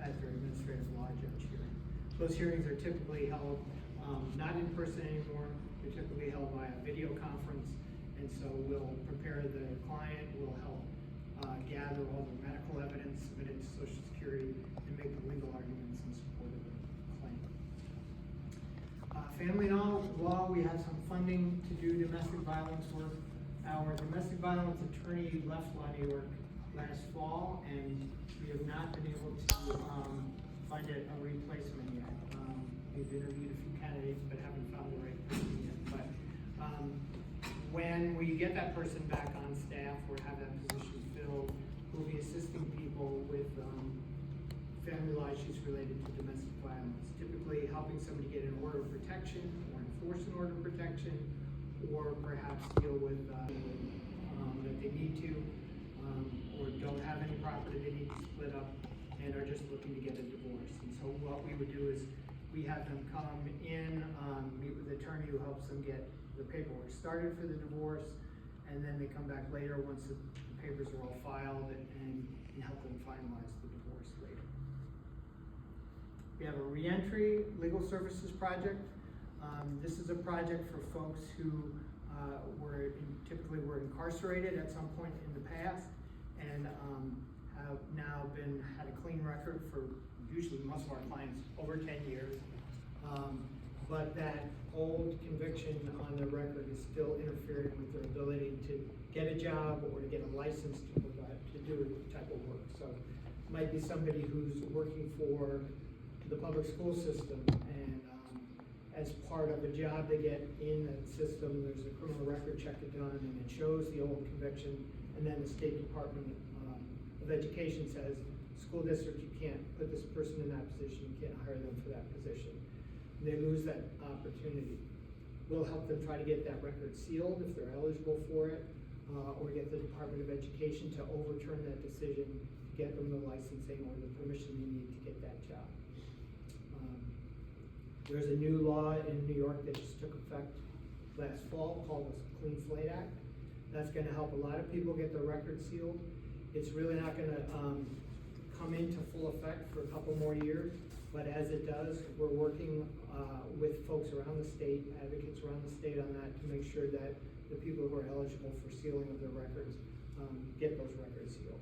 at their administrative law judge hearing. Those hearings are typically held not in person anymore. They're typically held by a video conference, and so we'll prepare the client, we'll help gather all the medical evidence, submit it to Social Security, and make the legal arguments in support of the claim. Family law, we have some funding to do domestic violence work. Our domestic violence attorney left Law New York last fall, and we have not been able to find a replacement yet. We've interviewed a few candidates, but haven't found the right person yet. But when we get that person back on staff or have that position filled, we'll be assisting people with family law issues related to domestic violence. Typically helping somebody get an order of protection or enforce an order of protection, or perhaps deal with that they need to, or don't have any property they need to split up and are just looking to get a divorce. And so what we would do is we have them come in, meet with the attorney who helps them get the paperwork started for the divorce, and then they come back later once the papers are all filed and help them finalize the divorce later. We have a reentry legal services project. This is a project for folks who typically were incarcerated at some point in the past and have now had a clean record for usually most of our clients over 10 years. But that old conviction on their record is still interfering with their ability to get a job or to get a license to do a type of work. So it might be somebody who's working for the public school system, and as part of a job they get in that system, there's a criminal record check done and it shows the old conviction, and then the State Department of Education says, school district, you can't put this person in that position, you can't hire them for that position. And they lose that opportunity. We'll help them try to get that record sealed if they're eligible for it, or get the Department of Education to overturn that decision, to get them the licensing or the permission they need to get that job. There's a new law in New York that just took effect last fall called the Clean Slate Act. That's going to help a lot of people get their records sealed. It's really not going to come into full effect for a couple more years, but as it does, we're working with folks around the state, advocates around the state on that, to make sure that the people who are eligible for sealing of their records get those records sealed.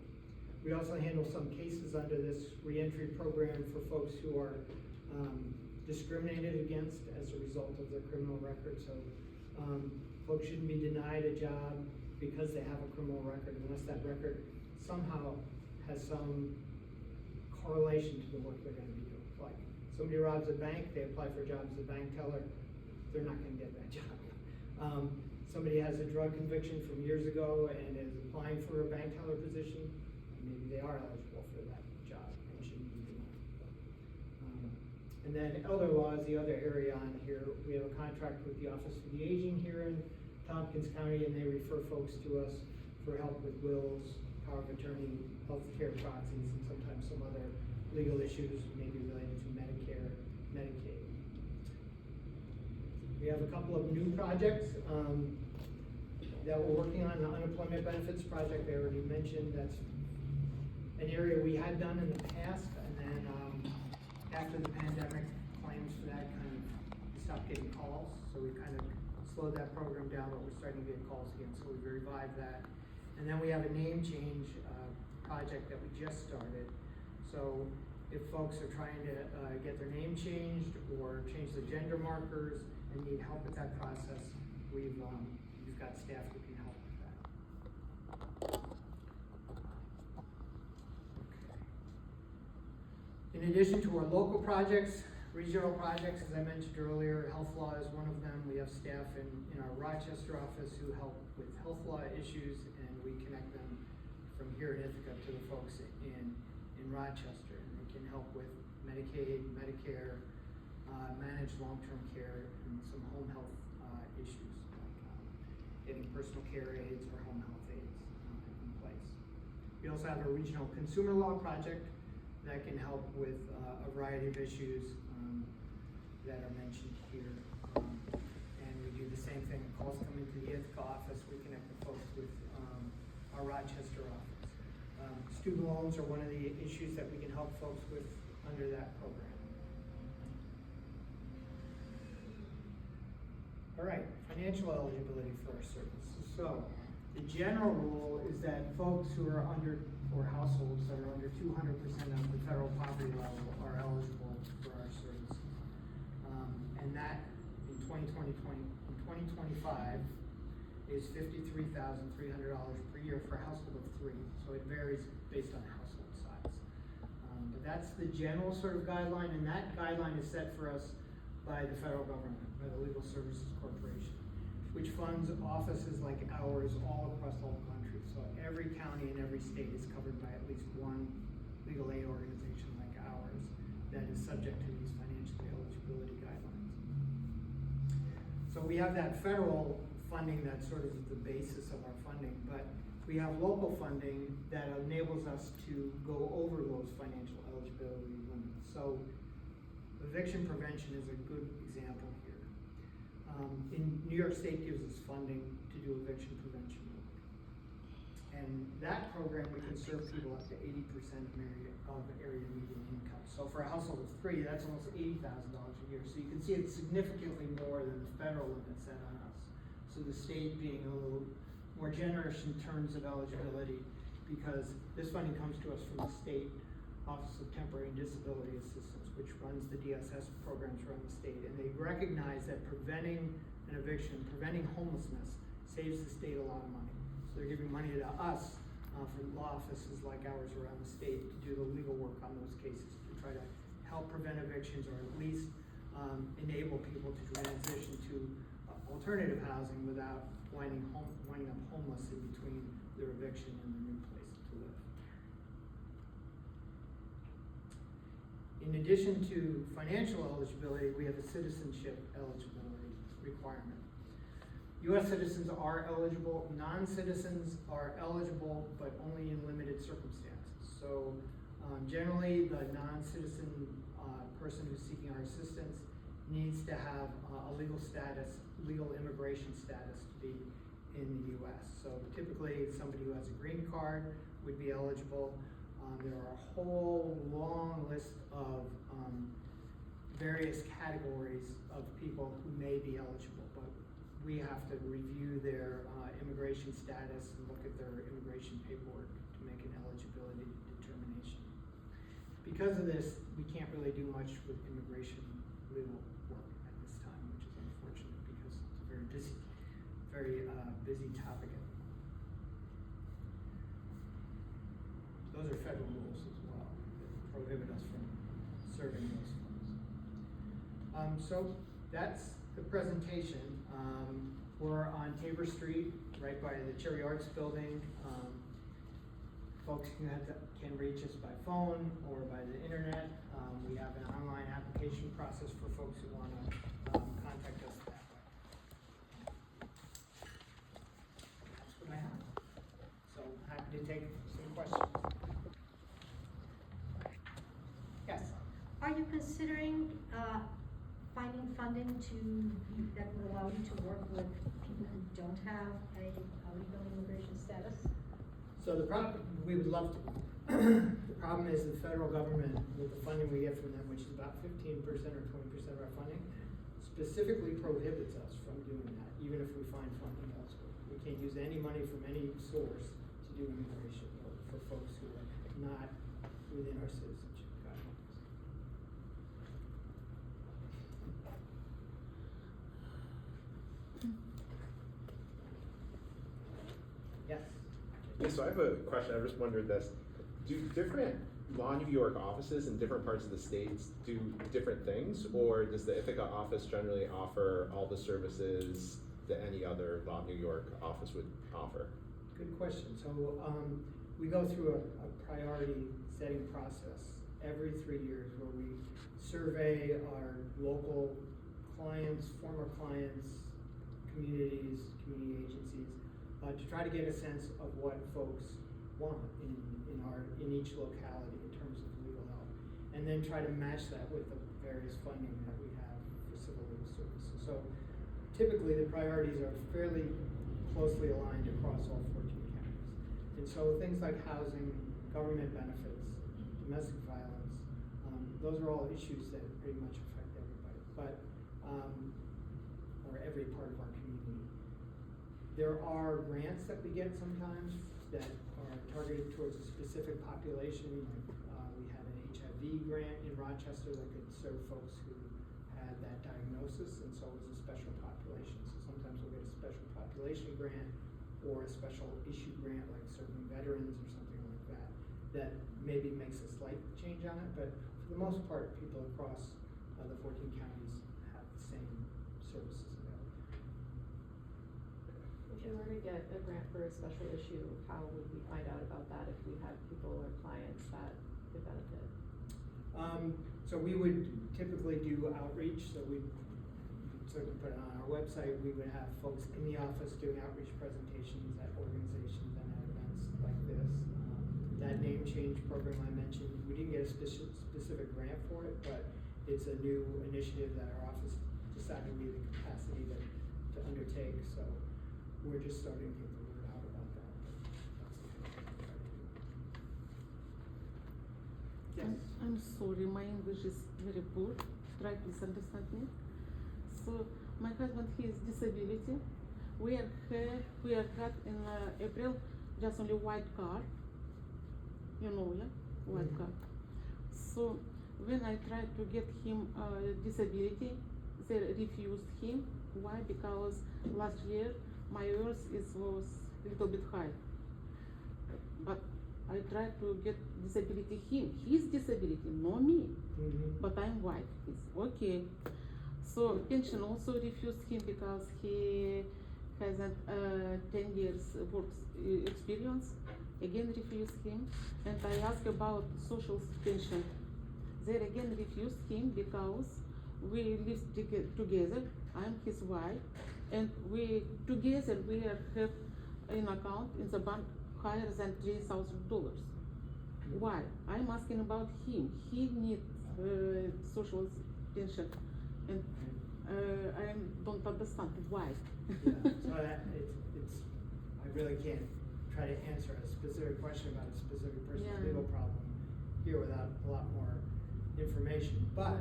We also handle some cases under this reentry program for folks who are discriminated against as a result of their criminal record. So folks shouldn't be denied a job because they have a criminal record unless that record somehow has some correlation to the work they're going to be doing. Like somebody robs a bank, they apply for a job as a bank teller, they're not going to get that job. Somebody has a drug conviction from years ago and is applying for a bank teller position, maybe they are eligible for that job and shouldn't be denied. And then elder law is the other area on here. We have a contract with the Office for the Aging here in Tompkins County, and they refer folks to us for help with wills, power of attorney, health care proxies, and sometimes some other legal issues maybe related to Medicare, Medicaid. We have a couple of new projects that we're working on. The unemployment benefits project I already mentioned. That's an area we had done in the past, and then after the pandemic, claims for that kind of stopped getting calls, so we kind of slowed that program down, but we're starting to get calls again, so we've revived that. And then we have a name change project that we just started. So if folks are trying to get their name changed or change their gender markers and need help with that process, we've got staff who can help with that. In addition to our local projects, regional projects, as I mentioned earlier, health law is one of them. We have staff in our Rochester office who help with health law issues, and we connect them from here in Ithaca to the folks in Rochester. And they can help with Medicaid, Medicare, manage long-term care, and some home health issues, like getting personal care aids or home health aids in place. We also have a regional consumer law project that can help with a variety of issues that are mentioned here. And we do the same thing. Calls come into the Ithaca office, we connect the folks with our Rochester office. Student loans are one of the issues that we can help folks with under that program. All right, financial eligibility for our services. So the general rule is that folks who are under, or households that are under 200% of the federal poverty level are eligible for our services. And that in 2025 is $53,300 per year for a household of 3. So it varies based on household size. But that's the general sort of guideline, and that guideline is set for us by the federal government, by the Legal Services Corporation, which funds offices like ours all across the whole country. So every county and every state is covered by at least one legal aid organization like ours that is subject to these financial eligibility guidelines. So we have that federal funding that's sort of the basis of our funding, but we have local funding that enables us to go over those financial eligibility limits. So eviction prevention is a good example here. In New York State gives us funding to do eviction prevention work. And that program, we can serve people up to 80% of area median income. So for a household of 3, that's almost $80,000 a year. So you can see it's significantly more than the federal limit set on us. So the state being a little more generous in terms of eligibility, because this funding comes to us from the state Office of Temporary and Disability Assistance, which runs the DSS programs around the state, and they recognize that preventing an eviction, preventing homelessness, saves the state a lot of money. So they're giving money to us for law offices like ours around the state to do the legal work on those cases, to try to help prevent evictions, or at least enable people to transition to alternative housing without winding up homeless in between their eviction and their new place to live. In addition to financial eligibility, we have a citizenship eligibility requirement. U.S. citizens are eligible. Non-citizens are eligible, but only in limited circumstances. So generally, the non-citizen person who's seeking our assistance needs to have a legal status, legal immigration status to be in the U.S. So typically, somebody who has a green card would be eligible. There are a whole long list of various categories of people who may be eligible, but we have to review their immigration status and look at their immigration paperwork to make an eligibility determination. Because of this, we can't really do much with immigration legal work at this time, which is unfortunate because it's a very busy topic. Those are federal rules as well that prohibit us from serving those funds. So that's the presentation. We're on Tabor Street, right by the Cherry Arts Building. Folks can reach us by phone or by the internet. We have an online application process for folks who want to contact us that way. That's what I have. So happy to take some questions. Yes? Are you considering finding funding that will allow you to work with people who don't have a legal immigration status? So we would love to. The problem is the federal government, with the funding we get from them, which is about 15% or 20% of our funding, specifically prohibits us from doing that, even if we find funding elsewhere. We can't use any money from any source to do immigration work for folks who are not within our citizenship guidelines. Yes? Yeah, so I have a question. I just wondered this. Do different Law New York offices in different parts of the states do different things, or does the Ithaca office generally offer all the services that any other Law New York office would offer? Good question. So we go through a priority setting process every 3 years where we survey our local clients, former clients, communities, community agencies, to try to get a sense of what folks want in each locality in terms of legal help, and then try to match that with the various funding that we have for civil legal services. So typically the priorities are fairly closely aligned across all 14 counties. And so things like housing, government benefits, domestic violence, those are all issues that pretty much affect everybody, but, or every part of our community. There are grants that we get sometimes that are targeted towards a specific population, like, we had an HIV grant in Rochester that could serve folks who had that diagnosis, and so it was a special population. So sometimes we'll get a special population grant or a special issue grant, like serving veterans or something like that, that maybe makes a slight change on it, but for the most part, people across the 14 counties have the same services available. If you were to get a grant for a special issue, how would we find out about that if we had people or clients that could benefit? So we would typically do outreach, so we certainly put it on our website. We would have folks in the office doing outreach presentations at organizations and at events like this. That name change program I mentioned, we didn't get a specific grant for it, but it's a new initiative that our office decided we had the capacity to undertake, so we're just starting to get the word out about that. Yes? I'm sorry, my English is very poor. Try please understand me. So my husband, he is disability. We got in April just only white card. You know, yeah, white card. So when I tried to get him disability, they refused him. Why? Because last year my yours was a little bit high. But I tried to get disability him. His disability, not me. But I'm white. It's okay. So pension also refused him because he hasn't 10 years work experience. Again refused him. And I asked about social pension. They again refused him because we live together. I'm his wife, and we together we have an account in the bank higher than $3,000. Why? I'm asking about him. He needs social pension, and I don't understand why. Yeah, so that, it's, I really can't try to answer a specific question about a specific person's Yeah. legal problem here without a lot more information. But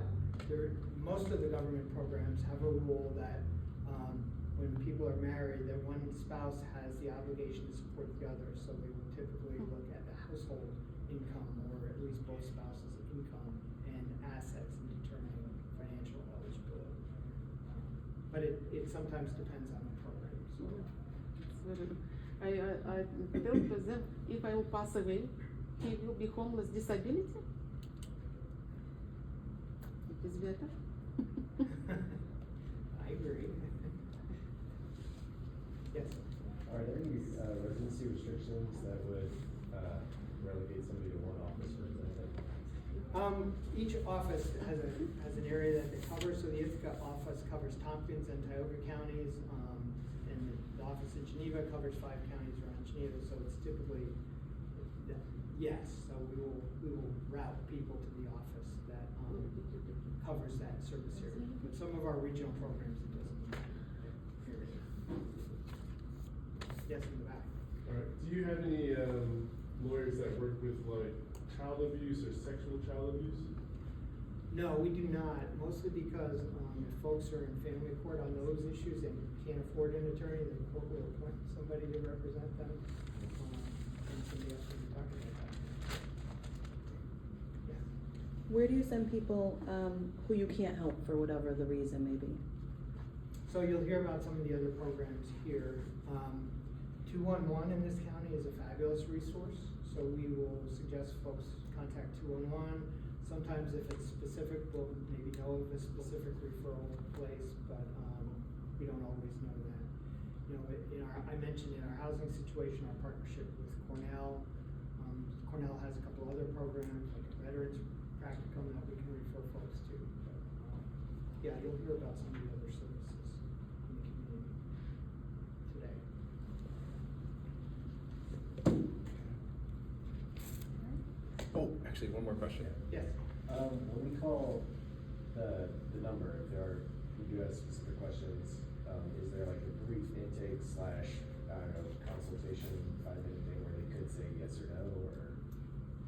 most of the government programs have a rule that when people are married, that one spouse has the obligation to support the other. So they will typically look at the household income, or at least both spouses' income and assets in determining financial eligibility. But it sometimes depends on the program. So. I tell to them, if I will pass away, he will be homeless disability. It is better. I agree. Yes. Are there any residency restrictions that would relegate somebody to one office, for example? Each office has an area that it covers. So the Ithaca office covers Tompkins and Tioga counties, and the office in Geneva covers 5 counties around Geneva. So it's typically yes. So we will route people to the office that covers that service area. But some of our regional programs it doesn't. Yes, in the back. All right. Do you have any lawyers that work with like child abuse or sexual child abuse? No, we do not, mostly because if folks are in family court on those issues and can't afford an attorney, the court will appoint somebody to represent them. And somebody else will be talking about that. Yeah. Where do you send people who you can't help for whatever the reason may be? So you'll hear about some of the other programs here. 211 in this county is a fabulous resource, so we will suggest folks contact 211. Sometimes if it's specific, we'll maybe know of a specific referral place, but we don't always know that. You know, I mentioned in our housing situation, our partnership with Cornell. Cornell has a couple other programs, like a veterans practicum that we can refer folks to. But, yeah, you'll hear about some of the other services in the community today. Oh, actually, one more question. Yes. When we call the number, if there are, we do have specific questions, is there like a brief intake / I don't know, consultation 5-minute thing where they could say yes or no, or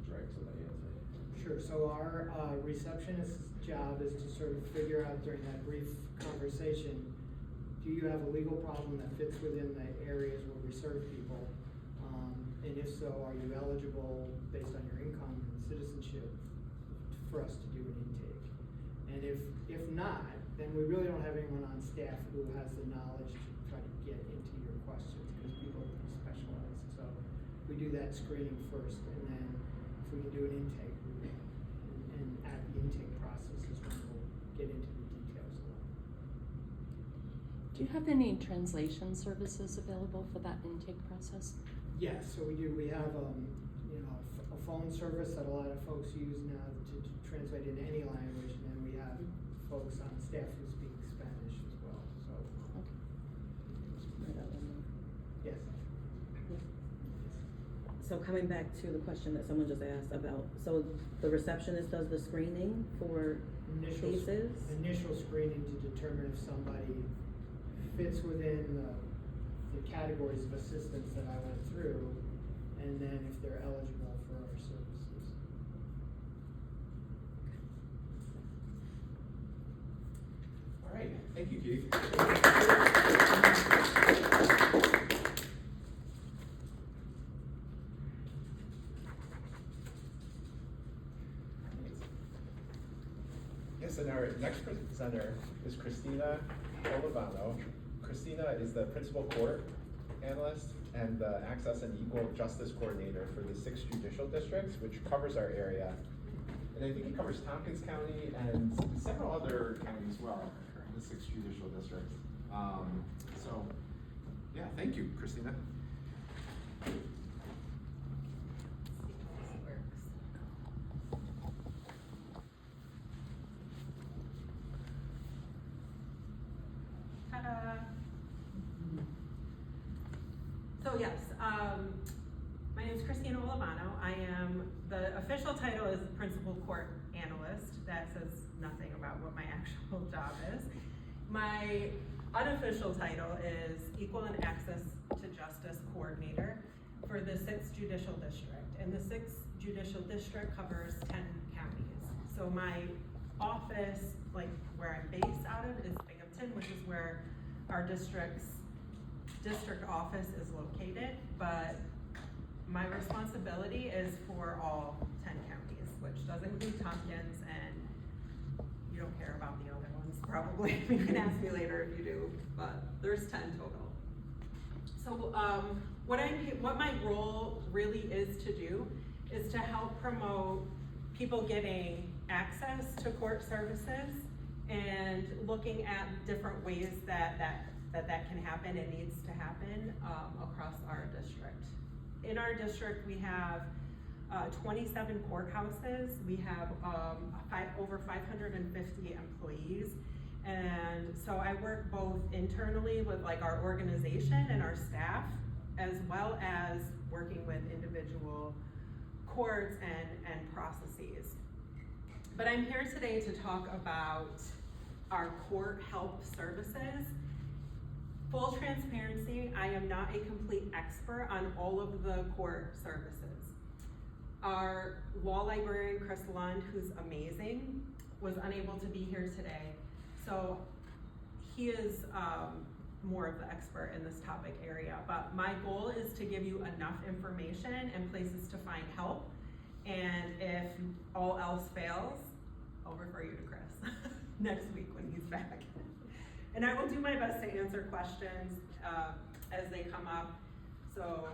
direct somebody into it? Sure, so our receptionist's job is to sort of figure out during that brief conversation, do you have a legal problem that fits within the areas where we serve people? And if so, are you eligible based on your income and citizenship for us to do an intake? And if not, then we really don't have anyone on staff who has the knowledge to try to get into your questions, because people are pretty specialized. So we do that screening first, and then if we can do an intake, and at the intake process is when we'll get into the details a lot. Do you have any translation services available for that intake process? Yes, so we do. We have a phone service that a lot of folks use now to translate into any language, and then we have folks on staff who speak Spanish as well. So yes. So coming back to the question that someone just asked about, so the receptionist does the screening for cases? Initial screening to determine if somebody fits within the categories of assistance that I went through, and then if they're eligible for our services. All right, thank you, Keith. Yes, and our next presenter is Christina Olivano. Christina is the Principal Court Analyst and the Access and Equal Justice Coordinator for the 6th Judicial District, which covers our area. And I think it covers Tompkins County and several other counties as well, the 6th Judicial District. So, yeah, thank you, Christina. Ta-da! So yes, my name is Christina Olivano. I am, the official title is Principal Court Analyst. That says nothing about what my actual job is. My unofficial title is Equal and Access to Justice Coordinator for the 6th Judicial District. And the 6th Judicial District covers 10 counties. So my office, like where I'm based out of, is Binghamton, which is where our district office is located, but my responsibility is for all 10 counties, which does include Tompkins, and you don't care about the other ones, probably. You can ask me later if you do, but there's 10 total. So what my role really is to do is to help promote people getting access to court services and looking at different ways that can happen and needs to happen across our district. In our district, we have 27 courthouses. We have over 550 employees. And so I work both internally with like our organization and our staff, as well as working with individual courts and processes. But I'm here today to talk about our court help services. Full transparency, I am not a complete expert on all of the court services. Our law librarian, Chris Lund, who's amazing, was unable to be here today. So he is more of the expert in this topic area. But my goal is to give you enough information and places to find help. And if all else fails, I'll refer you to Chris next week when he's back. And I will do my best to answer questions as they come up. So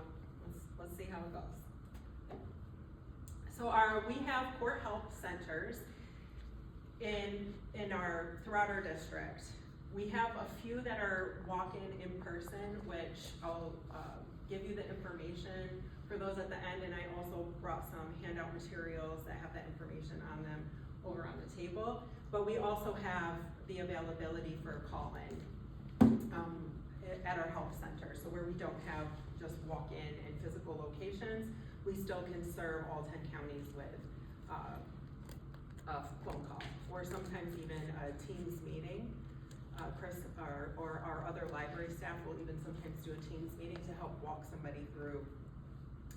let's see how it goes. So we have court help centers throughout our district. We have a few that are walk-in in person, which I'll give you the information for those at the end, and I also brought some handout materials that have that information on them over on the table. But we also have the availability for call-in at our health center. So where we don't have just walk-in and physical locations, we still can serve all 10 counties with a phone call, or sometimes even a Teams meeting. Chris or our other library staff will even sometimes do a Teams meeting to help walk somebody through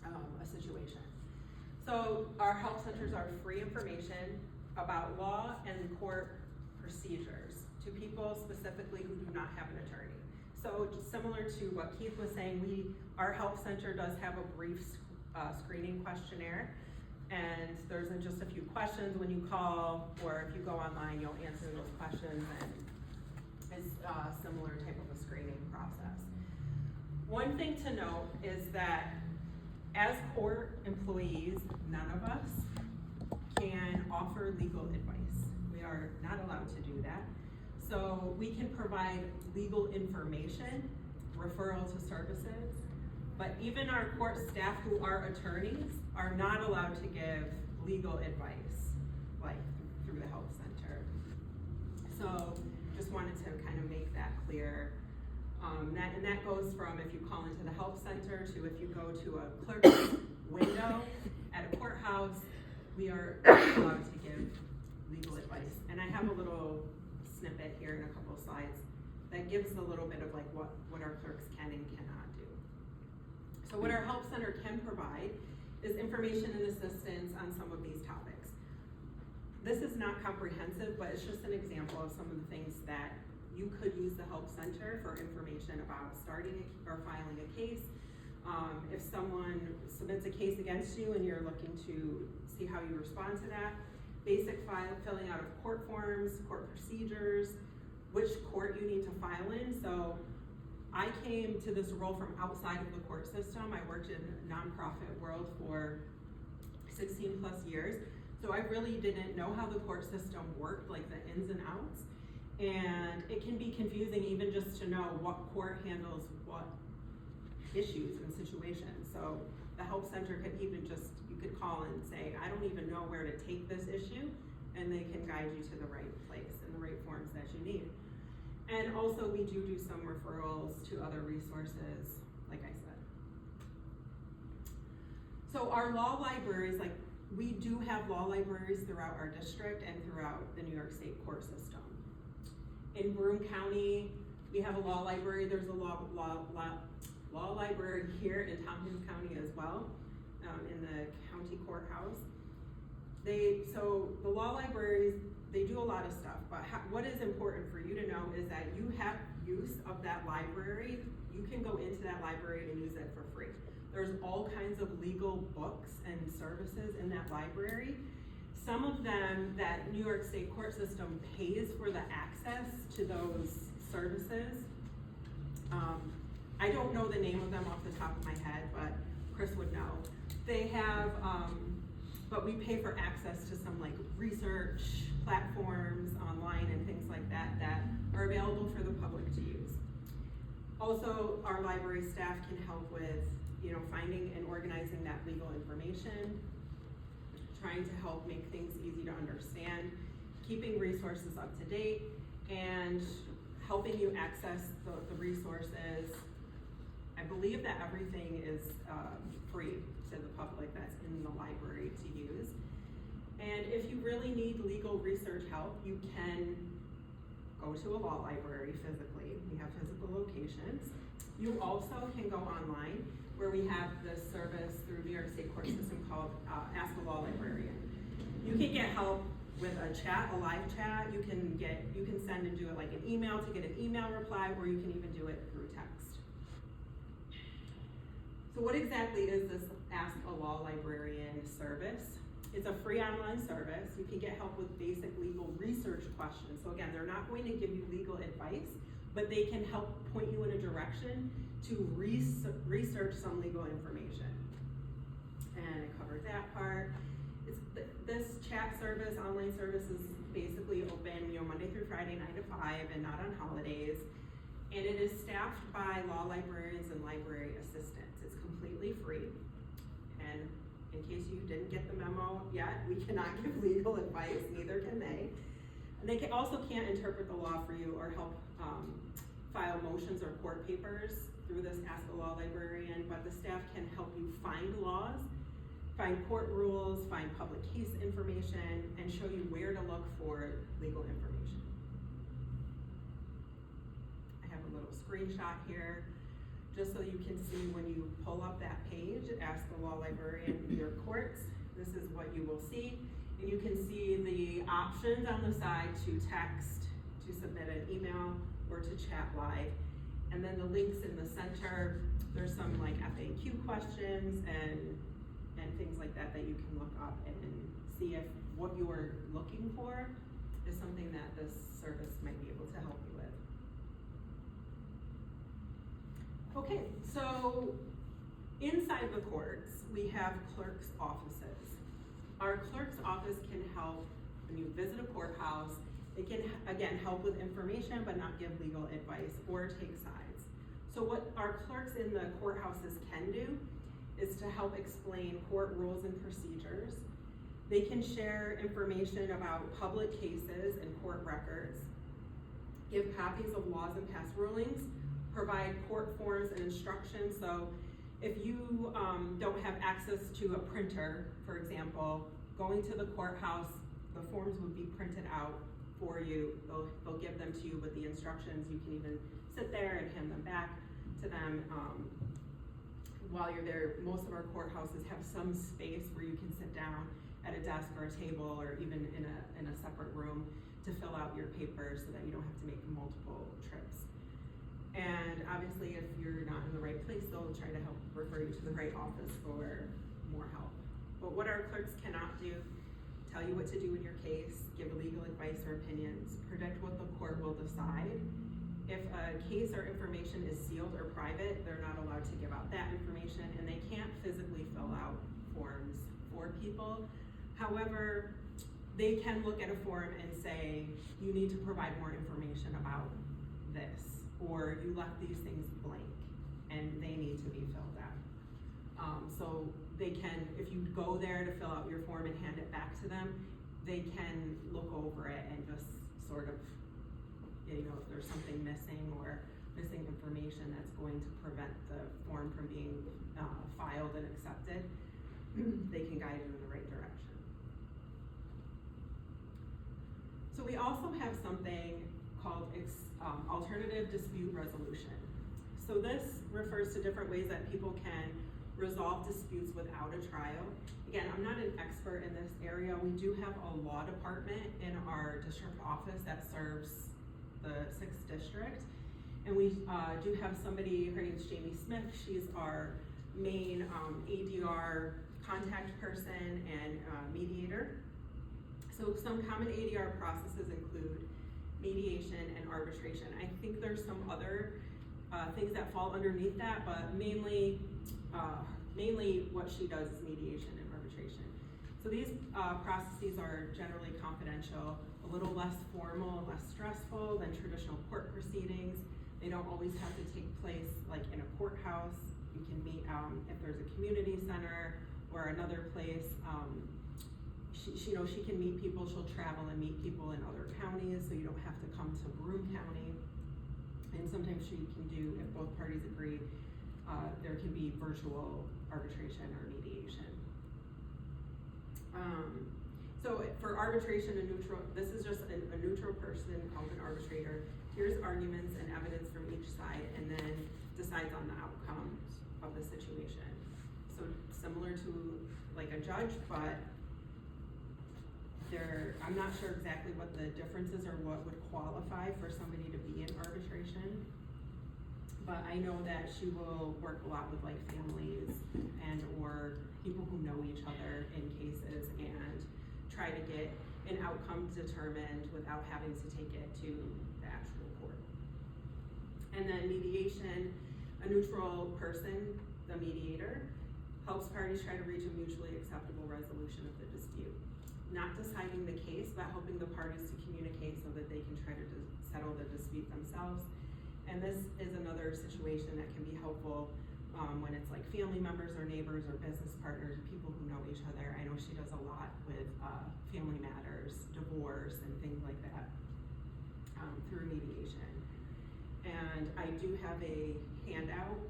a situation. So our help centers are free information about law and court procedures to people specifically who do not have an attorney. So just similar to what Keith was saying, our help center does have a brief screening questionnaire, and there's just a few questions when you call, or if you go online, you'll answer those questions, and it's a similar type of a screening process. One thing to note is that as court employees, none of us can offer legal advice. We are not allowed to do that. So we can provide legal information, referral to services, but even our court staff who are attorneys are not allowed to give legal advice, like through the help center. So just wanted to kind of make that clear. And that goes from if you call into the help center to if you go to a clerk's window at a courthouse, we are allowed to give legal advice. And I have a little snippet here in a couple of slides that gives a little bit of like what our clerks can and cannot do. So what our help center can provide is information and assistance on some of these topics. This is not comprehensive, but it's just an example of some of the things that you could use the help center for information about starting or filing a case. If someone submits a case against you and you're looking to see how you respond to that, basic filling out of court forms, court procedures, which court you need to file in. So I came to this role from outside of the court system. I worked in the nonprofit world for 16 plus years. So I really didn't know how the court system worked, like the ins and outs. And it can be confusing even just to know what court handles what issues and situations. So the help center could even you could call and say, I don't even know where to take this issue, and they can guide you to the right place and the right forms that you need. And also we do some referrals to other resources, like I said. So our law libraries, like we do have law libraries throughout our district and throughout the New York State court system. In Broome County, we have a law library. There's a law library here in Tompkins County as well, in the county courthouse. So the law libraries, they do a lot of stuff, but what is important for you to know is that you have use of that library. You can go into that library and use it for free. There's all kinds of legal books and services in that library. Some of them that New York State court system pays for the access to those services. I don't know the name of them off the top of my head, but Chris would know. They have, but we pay for access to some like research platforms online and things like that that are available for the public to use. Also, our library staff can help with, finding and organizing that legal information, trying to help make things easy to understand, keeping resources up to date, and helping you access the resources. I believe that everything is free to the public that's in the library to use. And if you really need legal research help, you can go to a law library physically. We have physical locations. You also can go online, where we have this service through New York State court system called Ask a Law Librarian. You can get help with a chat, a live chat. You can send and do it like an email to get an email reply, or you can even do it through text. So what exactly is this Ask a Law Librarian service? It's a free online service. You can get help with basic legal research questions. So again, they're not going to give you legal advice, but they can help point you in a direction to research some legal information. And it covers that part. This chat service, online service, is basically open, Monday through Friday, 9 to 5, and not on holidays. And it is staffed by law librarians and library assistants. It's completely free. And in case you didn't get the memo yet, we cannot give legal advice, neither can they. And they also can't interpret the law for you or help file motions or court papers through this Ask a Law Librarian, but the staff can help you find laws, find court rules, find public case information, and show you where to look for legal information. I have a little screenshot here, just so you can see when you pull up that page, Ask the Law Librarian in your courts, this is what you will see. And you can see the options on the side to text, to submit an email, or to chat live. And then the links in the center, there's some like FAQ questions and things like that that you can look up and see if what you are looking for is something that this service might be able to help you with. Okay, so inside the courts, we have clerk's offices. Our clerk's office can help when you visit a courthouse. It can, again, help with information but not give legal advice or take sides. So what our clerks in the courthouses can do is to help explain court rules and procedures. They can share information about public cases and court records, give copies of laws and past rulings, provide court forms and instructions. So if you don't have access to a printer, for example, going to the courthouse, the forms would be printed out for you. They'll give them to you with the instructions. You can even sit there and hand them back to them. While you're there, most of our courthouses have some space where you can sit down at a desk or a table or even in a separate room to fill out your papers so that you don't have to make multiple trips. And obviously, if you're not in the right place, they'll try to help refer you to the right office for more help. But what our clerks cannot do, tell you what to do in your case, give legal advice or opinions, predict what the court will decide. If a case or information is sealed or private, they're not allowed to give out that information, and they can't physically fill out forms for people. However, they can look at a form and say, you need to provide more information about this, or you left these things blank, and they need to be filled out. So they can, if you go there to fill out your form and hand it back to them, they can look over it and just sort of, you know, if there's something missing or missing information that's going to prevent the form from being filed and accepted, they can guide you in the right direction. So we also have something called alternative dispute resolution. So this refers to different ways that people can resolve disputes without a trial. Again, I'm not an expert in this area. We do have a law department in our district office that serves the 6th district. And we do have somebody, her name's Jamie Smith. She's our main ADR contact person and mediator. So some common ADR processes include mediation and arbitration. I think there's some other things that fall underneath that, but mainly what she does is mediation and arbitration. So these processes are generally confidential, a little less formal, less stressful than traditional court proceedings. They don't always have to take place like in a courthouse. You can meet if there's a community center or another place. She can meet people. She'll travel and meet people in other counties, so you don't have to come to Broome County. And sometimes she can do, if both parties agree, there can be virtual arbitration or mediation. So for arbitration, this is just a neutral person called an arbitrator. Here's arguments and evidence from each side and then decides on the outcome of the situation. So similar to like a judge, but I'm not sure exactly what the difference is or what would qualify for somebody to be in arbitration. But I know that she will work a lot with like families and or people who know each other in cases and try to get an outcome determined without having to take it to the actual court. And then mediation, a neutral person, the mediator, helps parties try to reach a mutually acceptable resolution of the dispute. Not deciding the case, but helping the parties to communicate so that they can try to settle the dispute themselves. And this is another situation that can be helpful when it's like family members or neighbors or business partners, people who know each other. I know she does a lot with family matters, divorce, and things like that through mediation. And I do have a handout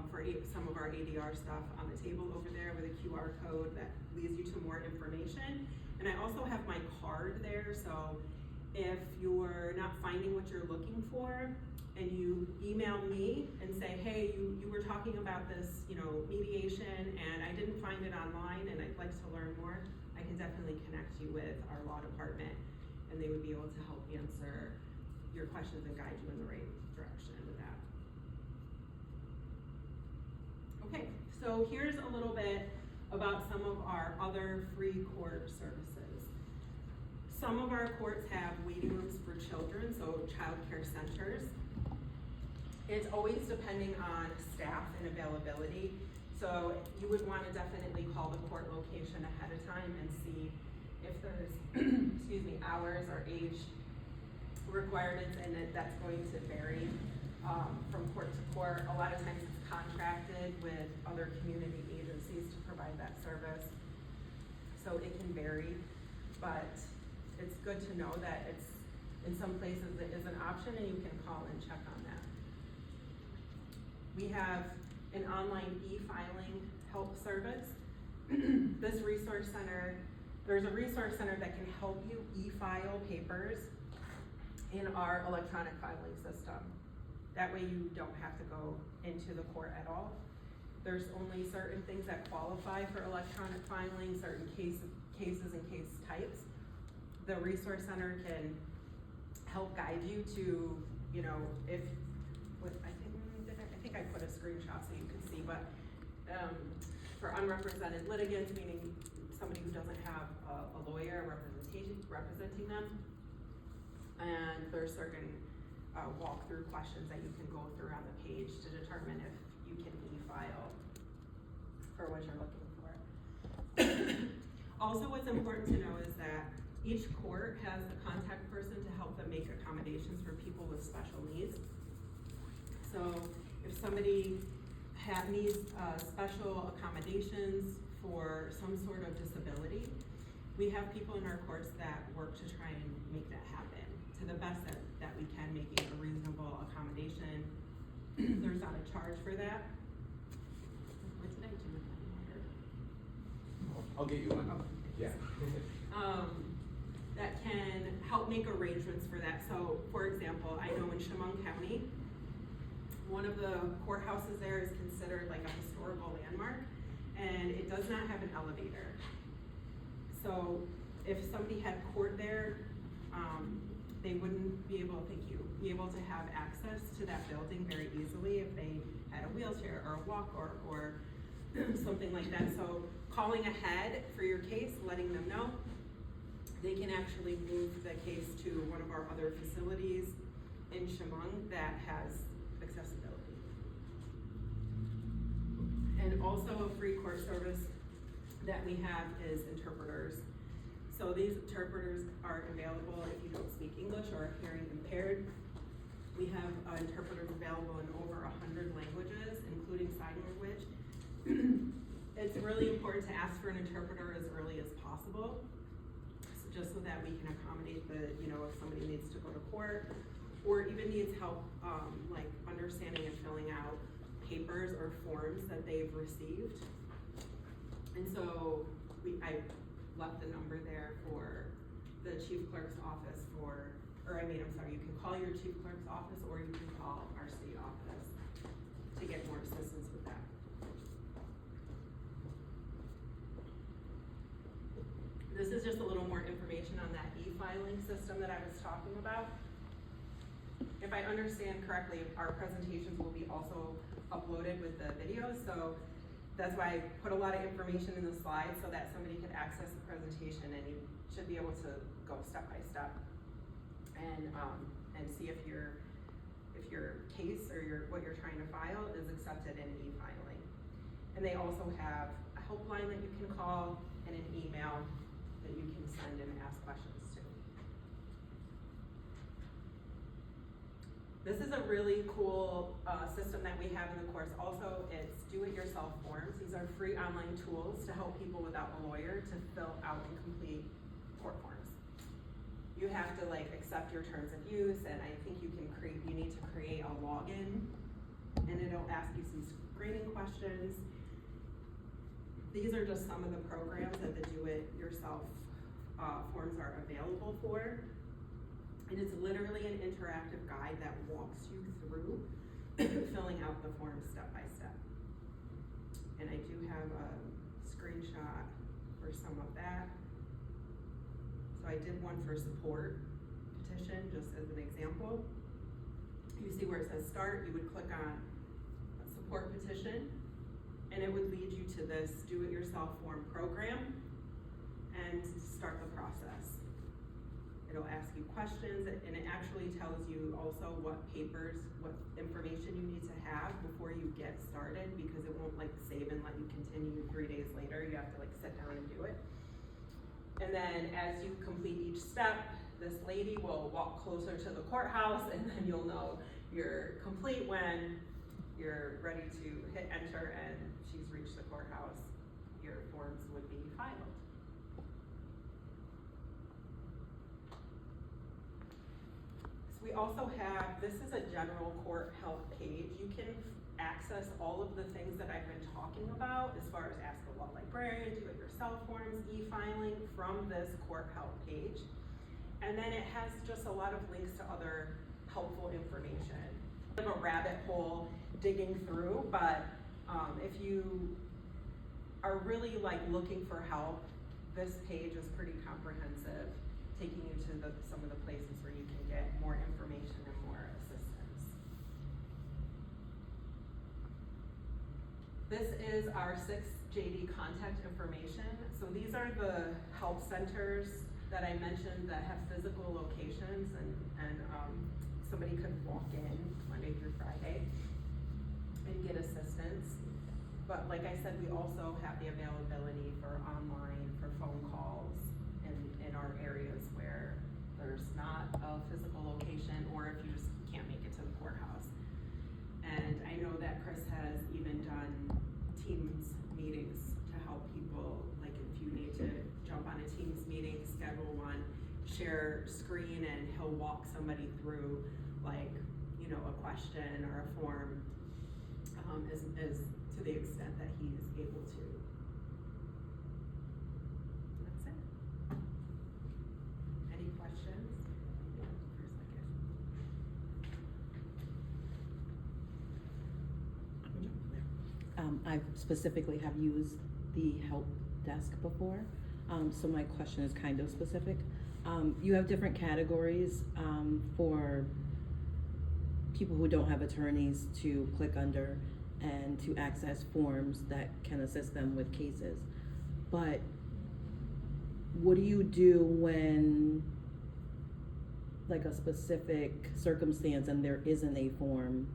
for some of our ADR stuff on the table over there with a QR code that leads you to more information. And I also have my card there, so if you're not finding what you're looking for, and you email me and say, hey, you were talking about this, mediation, and I didn't find it online, and I'd like to learn more, I can definitely connect you with our law department, and they would be able to help answer your questions and guide you in the right direction with that. Okay, so here's a little bit about some of our other free court services. Some of our courts have waiting rooms for children, so child care centers. It's always depending on staff and availability. So you would want to definitely call the court location ahead of time and see if there's, hours or age requirements, and that's going to vary from court to court. A lot of times it's contracted with other community agencies to provide that service. So it can vary, but it's good to know that it's, in some places it is an option, and you can call and check on that. We have an online e-filing help service. This resource center, there's a resource center that can help you e-file papers in our electronic filing system. That way you don't have to go into the court at all. There's only certain things that qualify for electronic filing, certain cases and case types. The resource center can help guide you to, I think I put a screenshot so you can see, but for unrepresented litigants, meaning somebody who doesn't have a lawyer representing them, and there's certain walkthrough questions that you can go through on the page to determine if you can e-file for what you're looking for. Also, what's important to know is that each court has a contact person to help them make accommodations for people with special needs. So if somebody needs special accommodations for some sort of disability, we have people in our courts that work to try and make that happen to the best that we can, making a reasonable accommodation. There's not a charge for that. What did I do with my water? I'll get you one. Oh. Yeah. That can help make arrangements for that. So, for example, I know in Chemung County, one of the courthouses there is considered like a historical landmark, and it does not have an elevator. So, if somebody had court there, they wouldn't be able to have access to that building very easily if they had a wheelchair or a walk or something like that. So, calling ahead for your case, letting them know, they can actually move the case to one of our other facilities in Chemung that has accessibility. And also a free court service that we have is interpreters. So these interpreters are available if you don't speak English or are hearing impaired. We have interpreters available in over 100 languages, including sign language. It's really important to ask for an interpreter as early as possible, just so that we can accommodate if somebody needs to go to court or even needs help like understanding and filling out papers or forms that they've received. And so I left the number there for the chief clerk's office you can call your chief clerk's office or you can call our state office to get more assistance with that. This is just a little more information on that e-filing system that I was talking about. If I understand correctly, our presentations will be also uploaded with the videos, so that's why I put a lot of information in the slides so that somebody could access the presentation, and you should be able to go step by step and see if your case or what you're trying to file is accepted in e-filing. And they also have a helpline that you can call and an email that you can send and ask questions to. This is a really cool system that we have in the course. Also, it's do-it-yourself forms. These are free online tools to help people without a lawyer to fill out and complete court forms. You have to accept your terms of use, and I think you need to create a login, and it'll ask you some screening questions. These are just some of the programs that the do-it-yourself forms are available for. And it's literally an interactive guide that walks you through filling out the form step by step. And I do have a screenshot for some of that. So I did one for support petition, just as an example. You see where it says start, you would click on support petition, and it would lead you to this do-it-yourself form program and start the process. It'll ask you questions, and it actually tells you also what papers, what information you need to have before you get started, because it won't like save and let you continue 3 days later. You have to like sit down and do it. And then as you complete each step, this lady will walk closer to the courthouse, and then you'll know you're complete when you're ready to hit enter and she's reached the courthouse. Your forms would be filed. So we also have, this is a general court help page. You can access all of the things that I've been talking about as far as ask a law librarian, do it yourself forms, e-filing from this court help page. And then it has just a lot of links to other helpful information. Kind of a rabbit hole digging through, but if you are really like looking for help, this page is pretty comprehensive, taking you to some of the places where you can get more information and more assistance. This is our 6 JD contact information. So these are the help centers that I mentioned that have physical locations, and somebody could walk in Monday through Friday and get assistance. But like I said, we also have the availability for online, for phone calls in our areas where there's not a physical location, or if you just can't make it to the courthouse. And I know that Chris has even done Teams meetings to help people, like if you need to jump on a Teams meeting, schedule one, share screen, and he'll walk somebody through like, you know, a question or a form, as to the extent that he's able to. That's it. Any questions? Yeah, for a second. I specifically have used the help desk before, so my question is kind of specific. You have different categories for people who don't have attorneys to click under and to access forms that can assist them with cases. But what do you do when, like, a specific circumstance and there isn't a form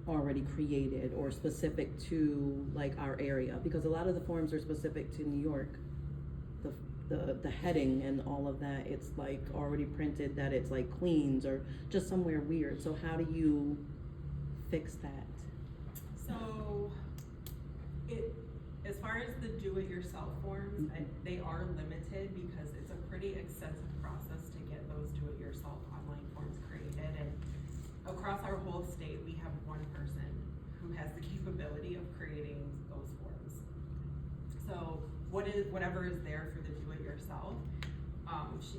already created or specific to like our area? Because a lot of the forms are specific to New York. The heading and all of that, it's like already printed that it's like Queens or just somewhere weird. So how do you fix that? So, as far as the do-it-yourself forms, they are limited because it's a pretty extensive process to get those do-it-yourself online forms created. And across our whole state, we have one person who has the capability of creating those forms. So, whatever is there for the do-it-yourself,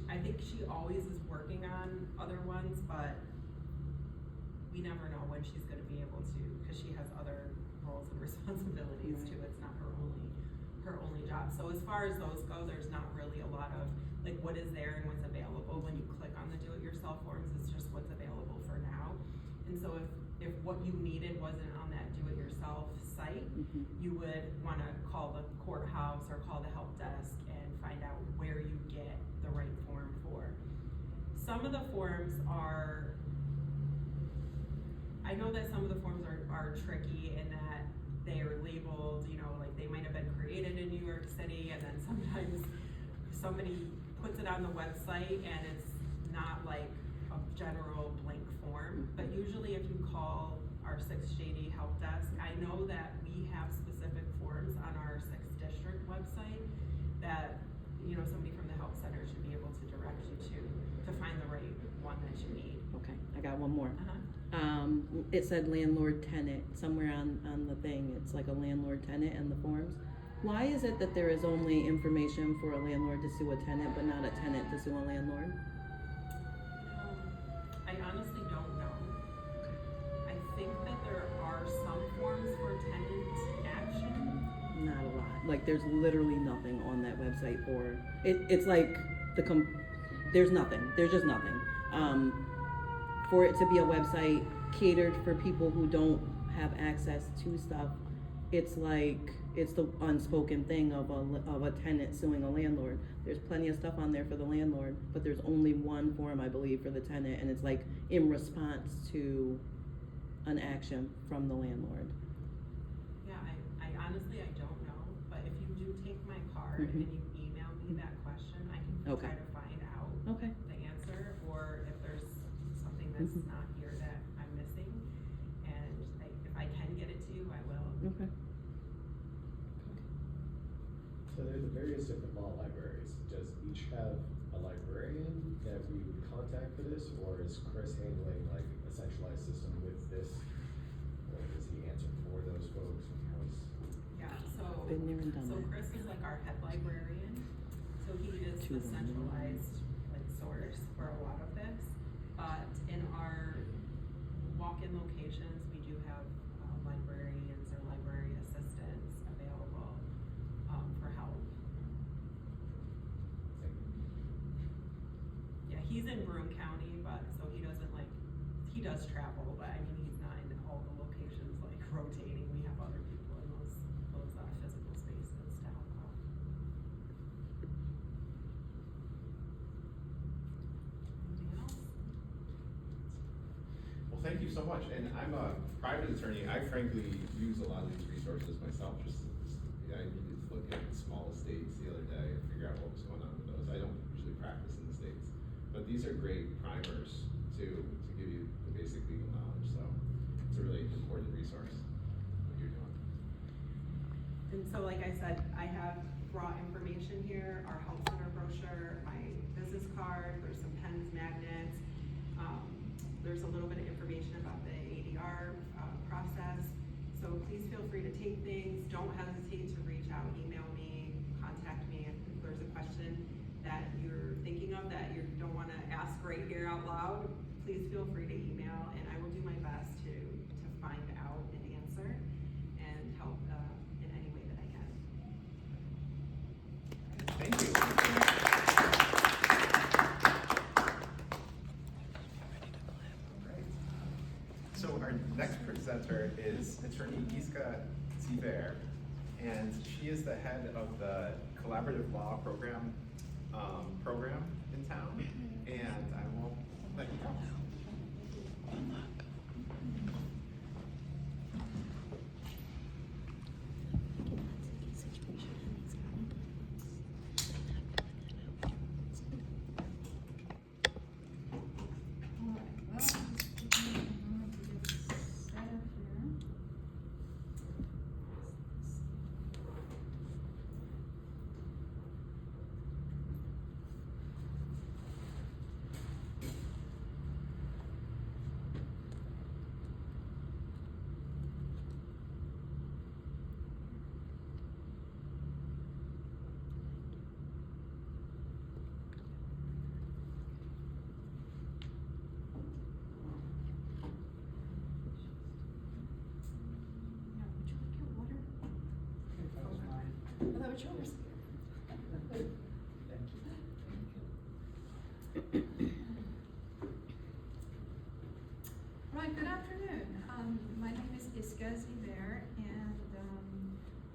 I think she always is working on other ones, but we never know when she's gonna be able to, because she has other roles and responsibilities too. It's not her only job. So as far as those go, there's not really a lot of like what is there and what's available. When you click on the do-it-yourself forms, it's just what's available for now. And so if what you needed wasn't on that do-it-yourself site, you would wanna call the courthouse or call the help desk and find out where you get the right form for. Some of the forms are, I know that some of the forms are tricky in that they are labeled, you know, like they might have been created in New York City, and then sometimes somebody puts it on the website and it's not like a general blank form. But usually if you call our 6th JD help desk, I know that we have specific forms on our 6th district website that, you know, somebody from the help center should be able to direct you to find the right one that you need. Okay, I got one more. It said landlord tenant somewhere on the thing. It's like a landlord tenant in the forms. Why is it that there is only information for a landlord to sue a tenant, but not a tenant to sue a landlord? I honestly don't know. I think that there are some forms for tenant action. Not a lot. Like, there's literally nothing on that website for, it's like there's nothing. There's just nothing. For it to be a website catered for people who don't have access to stuff, it's like, it's the unspoken thing of a tenant suing a landlord. There's plenty of stuff on there for the landlord, but there's only one form, I believe, for the tenant, and it's like in response to an action from the landlord. Yeah, I honestly, I don't know, but if you do take my card Mhm. and you email me that question, I can Okay. try to find out Okay. the answer, or if there's something that's Mhm. not here that I'm missing, and if I can get it to you, I will. Okay. So there's the various different law libraries. Does each have a librarian that we would contact for this, or is Chris handling like a centralized system with this? Or does he answer for those folks? Yeah, so, Been there and done so that. Chris is like our head librarian, so he is the 211. centralized, like, source for a lot of this. But in our walk-in locations, we do have librarians or library assistants available, for help. Yeah, he's in Broome County, but, so he doesn't like, he does travel, but I mean, he's not in all the locations, like, rotating. We have other people in those physical spaces to help out. Anything else? Well, thank you so much, and I'm a private attorney, I frankly use a lot of these resources myself, I needed to look at small estates the other day and figure out what was going on with those. I don't usually practice in the States, but these are great primers to give you the basic legal knowledge, so it's a really important resource, what you're doing. And so, like I said, I have brought information here, our help center brochure, my business card, there's some pens, magnets. There's a little bit of information about the ADR process. So please feel free to take things. Don't hesitate to reach out, email me, contact me if there's a question that you're thinking of that you don't want to ask right here out loud. Please feel free to email, and I will do my best to find out an answer and help in any way that I can. Thank you. So our next presenter is attorney Iska Ziver, and she is the head of the collaborative law program in town, and I will let you go. Right, good afternoon. My name is Iska Ziver, and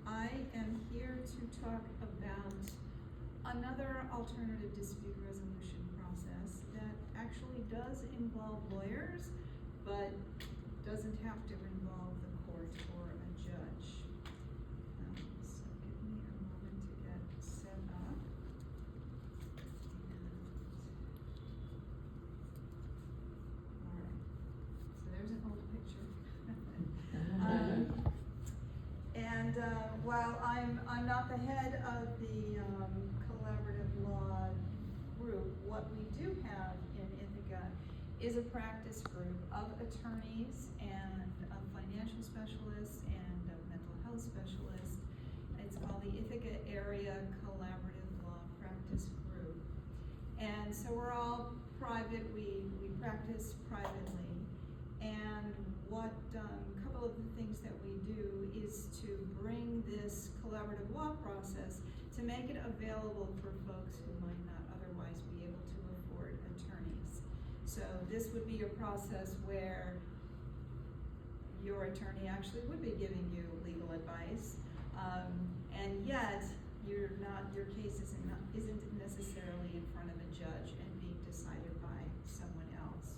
I am here to talk about another alternative dispute resolution process that actually does involve lawyers, but doesn't have to involve the court or a judge. So give me a moment to get set up. Alright, so there's an old picture. While I'm not the head of the collaborative law group, what we do have in Ithaca is a practice group of attorneys and of financial specialists and of mental health specialists. It's called the Ithaca Area Collaborative Law Practice Group. And so we're all private, we practice privately. And what, a couple of the things that we do is to bring this collaborative law process to make it available for folks who might not otherwise be able to afford attorneys. So this would be a process where your attorney actually would be giving you legal advice, and yet your case isn't necessarily in front of a judge and being decided by someone else.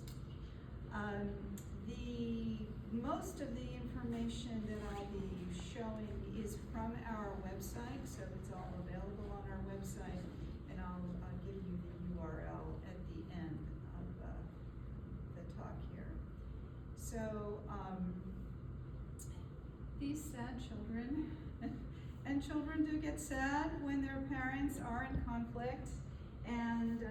Most of the information that I'll be showing is from our website, so it's all available on our website, and I'll give you the URL at the end of the talk here. So, these sad children, and children do get sad when their parents are in conflict, and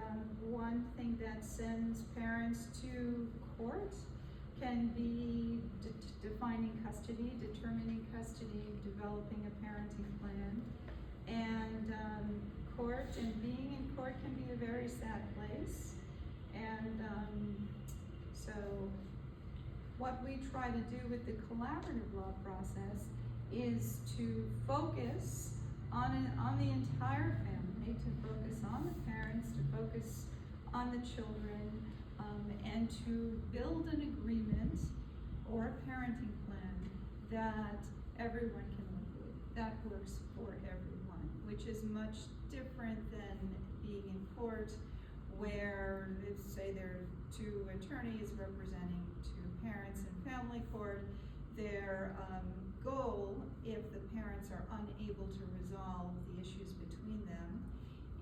one thing that sends parents to court can be defining custody, determining custody, developing a parenting plan, and court and being in court can be a very sad place. And so what we try to do with the collaborative law process is to focus on the entire family, to focus on the parents, to focus on the children, and to build an agreement or a parenting plan that everyone can live with, that works for everyone, which is much different than being in court where, let's say there are two attorneys representing two parents in family court. Their goal, if the parents are unable to resolve the issues between them,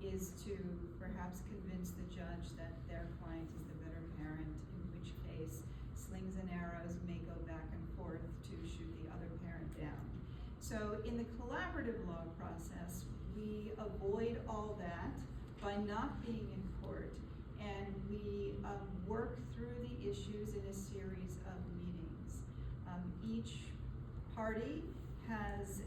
is to perhaps convince the judge that their client is the better parent, in which case slings and arrows may go back and forth to shoot the other parent down. So in the collaborative law process, we avoid all that by not being in court, and we work through the issues in a series of meetings. Each party has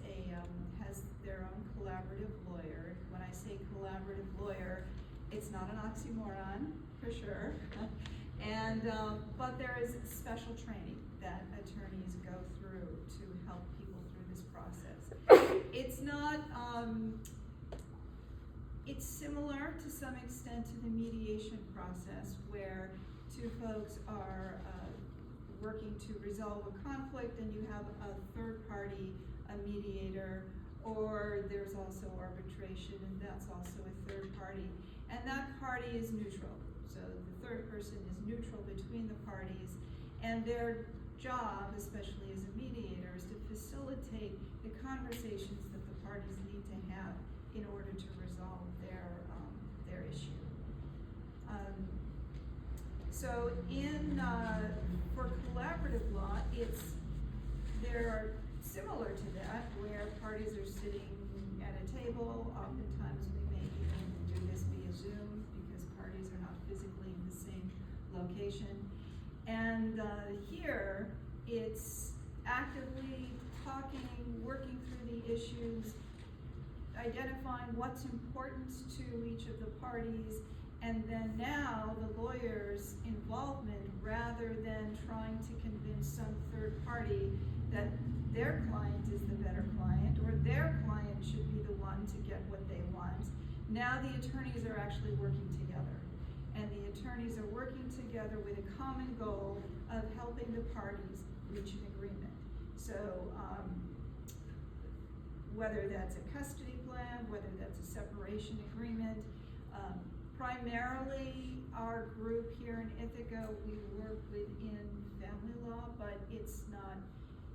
their own collaborative lawyer. When I say collaborative lawyer, it's not an oxymoron, for sure. And but there is special training that attorneys go through to help people through this process. It's not, it's similar to some extent to the mediation process, where two folks are working to resolve a conflict and you have a third party, a mediator, or there's also arbitration, and that's also a third party. And that party is neutral. So the third person is neutral between the parties, and their job, especially as a mediator, is to facilitate the conversations that the parties need to have in order to resolve their issue. So for collaborative law, there are similar to that, where parties are sitting at a table. Oftentimes we may even do this via Zoom because parties are not physically in the same location. And here, it's actively talking, working through the issues, identifying what's important to each of the parties, and then now the lawyer's involvement, rather than trying to convince some third party that their client is the better client, or their client should be the one to get what they want. Now the attorneys are actually working together. And the attorneys are working together with a common goal of helping the parties reach an agreement. So whether that's a custody plan, whether that's a separation agreement, primarily our group here in Ithaca, we work within family law, but it's not,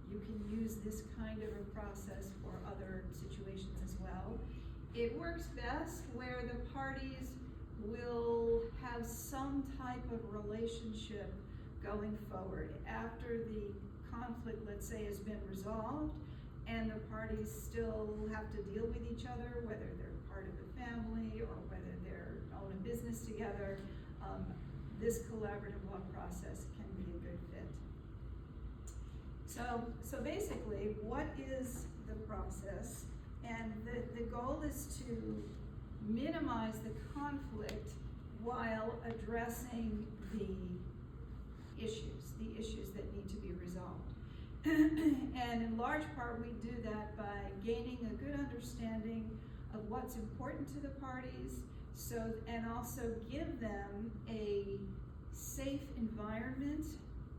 you can use this kind of a process for other situations as well. It works best where the parties will have some type of relationship going forward. After the conflict, let's say, has been resolved, and the parties still have to deal with each other, whether they're part of the family or whether they're own a business together, this collaborative law process can be a good fit. So basically, what is the process? And the goal is to minimize the conflict while while addressing the issues that need to be resolved. And in large part, we do that by gaining a good understanding of what's important to the parties, and also give them a safe environment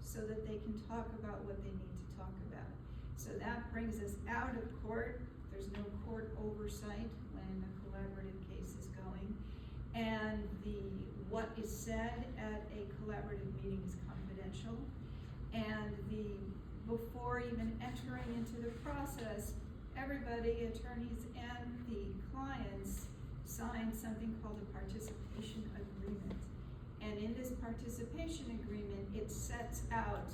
so that they can talk about what they need to talk about. So that brings us out of court. There's no court oversight when a collaborative case is going. And what is said at a collaborative meeting is confidential. And before even entering into the process, everybody, attorneys and the clients, sign something called a participation agreement. And in this participation agreement, it sets out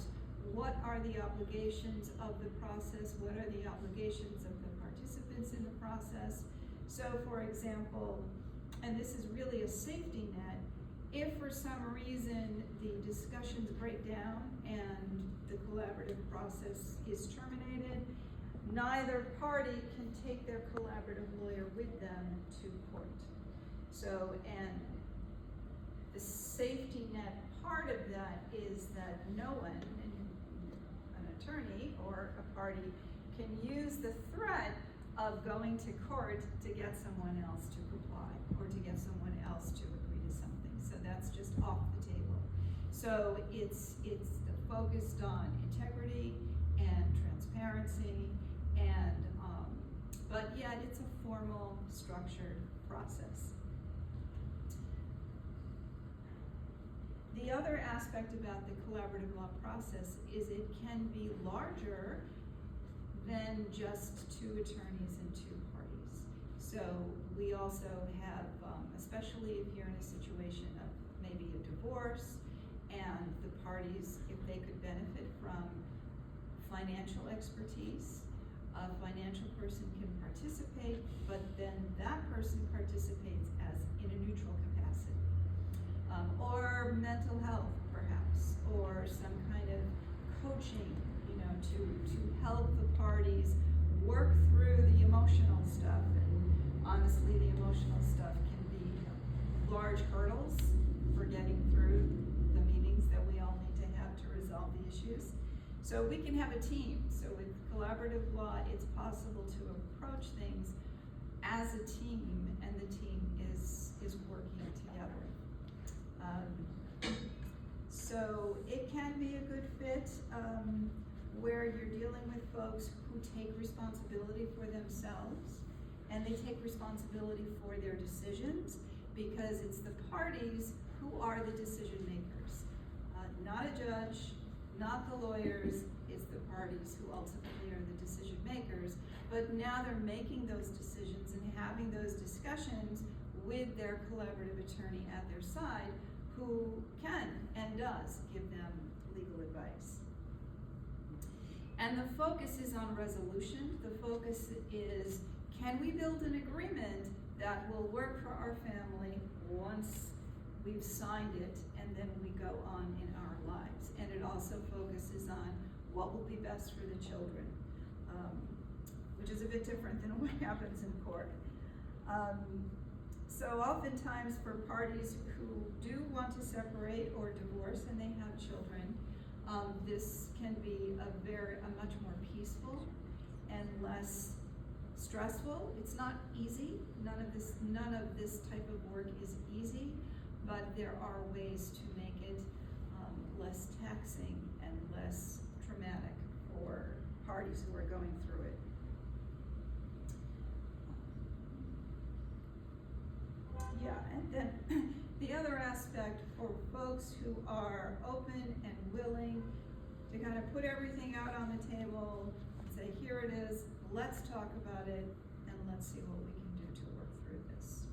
what are the obligations of the process, what are the obligations of the participants in the process. So for example, and this is really a safety net, if for some reason the discussions break down and the collaborative process is terminated, neither party can take their collaborative lawyer with them to court. So, and the safety net part of that is that no one, an attorney or a party, can use the threat of going to court to get someone else to comply or to get someone else to agree to something. So that's just off the table. So it's focused on integrity and transparency, and but yet it's a formal, structured process. The other aspect about the collaborative law process is it can be larger than just two attorneys and two parties. So we also have, especially if you're in a situation of maybe a divorce, and the parties, if they could benefit from financial expertise, a financial person can participate, but then that person participates as in a neutral capacity. Or mental health, perhaps, or some kind of coaching, to help the parties work through the emotional stuff. And honestly, the emotional stuff can be large hurdles for getting through the meetings that we all need to have to resolve the issues. So we can have a team. So with collaborative law, it's possible to approach things as a team, and the team is working together. So it can be a good fit where you're dealing with folks who take responsibility for themselves, and they take responsibility for their decisions, because it's the parties who are the decision makers. Not a judge, not the lawyers, it's the parties who ultimately are the decision makers. But now they're making those decisions and having those discussions with their collaborative attorney at their side, who can and does give them legal advice. And the focus is on resolution. The focus is, can we build an agreement that will work for our family once we've signed it and then we go on in our lives? And it also focuses on what will be best for the children, which is a bit different than what happens in court. So oftentimes for parties who do want to separate or divorce and they have children, this can be a much more peaceful and less stressful. It's not easy. None of this type of work is easy, but there are ways to make it less taxing and less traumatic for parties who are going through it. Yeah, and then the other aspect for folks who are open and willing to kind of put everything out on the table and say, here it is, let's talk about it, and let's see what we can do to work through this.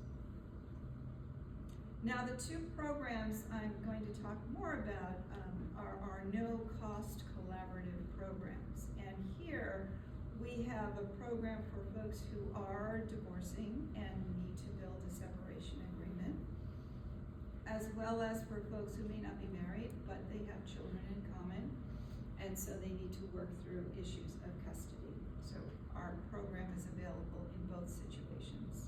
Now, the two programs I'm going to talk more about are our no-cost collaborative programs. And here we have a program for folks who are divorcing and need to build a separation agreement, as well as for folks who may not be married, but they have children in common, and so they need to work through issues of custody. So our program is available in both situations.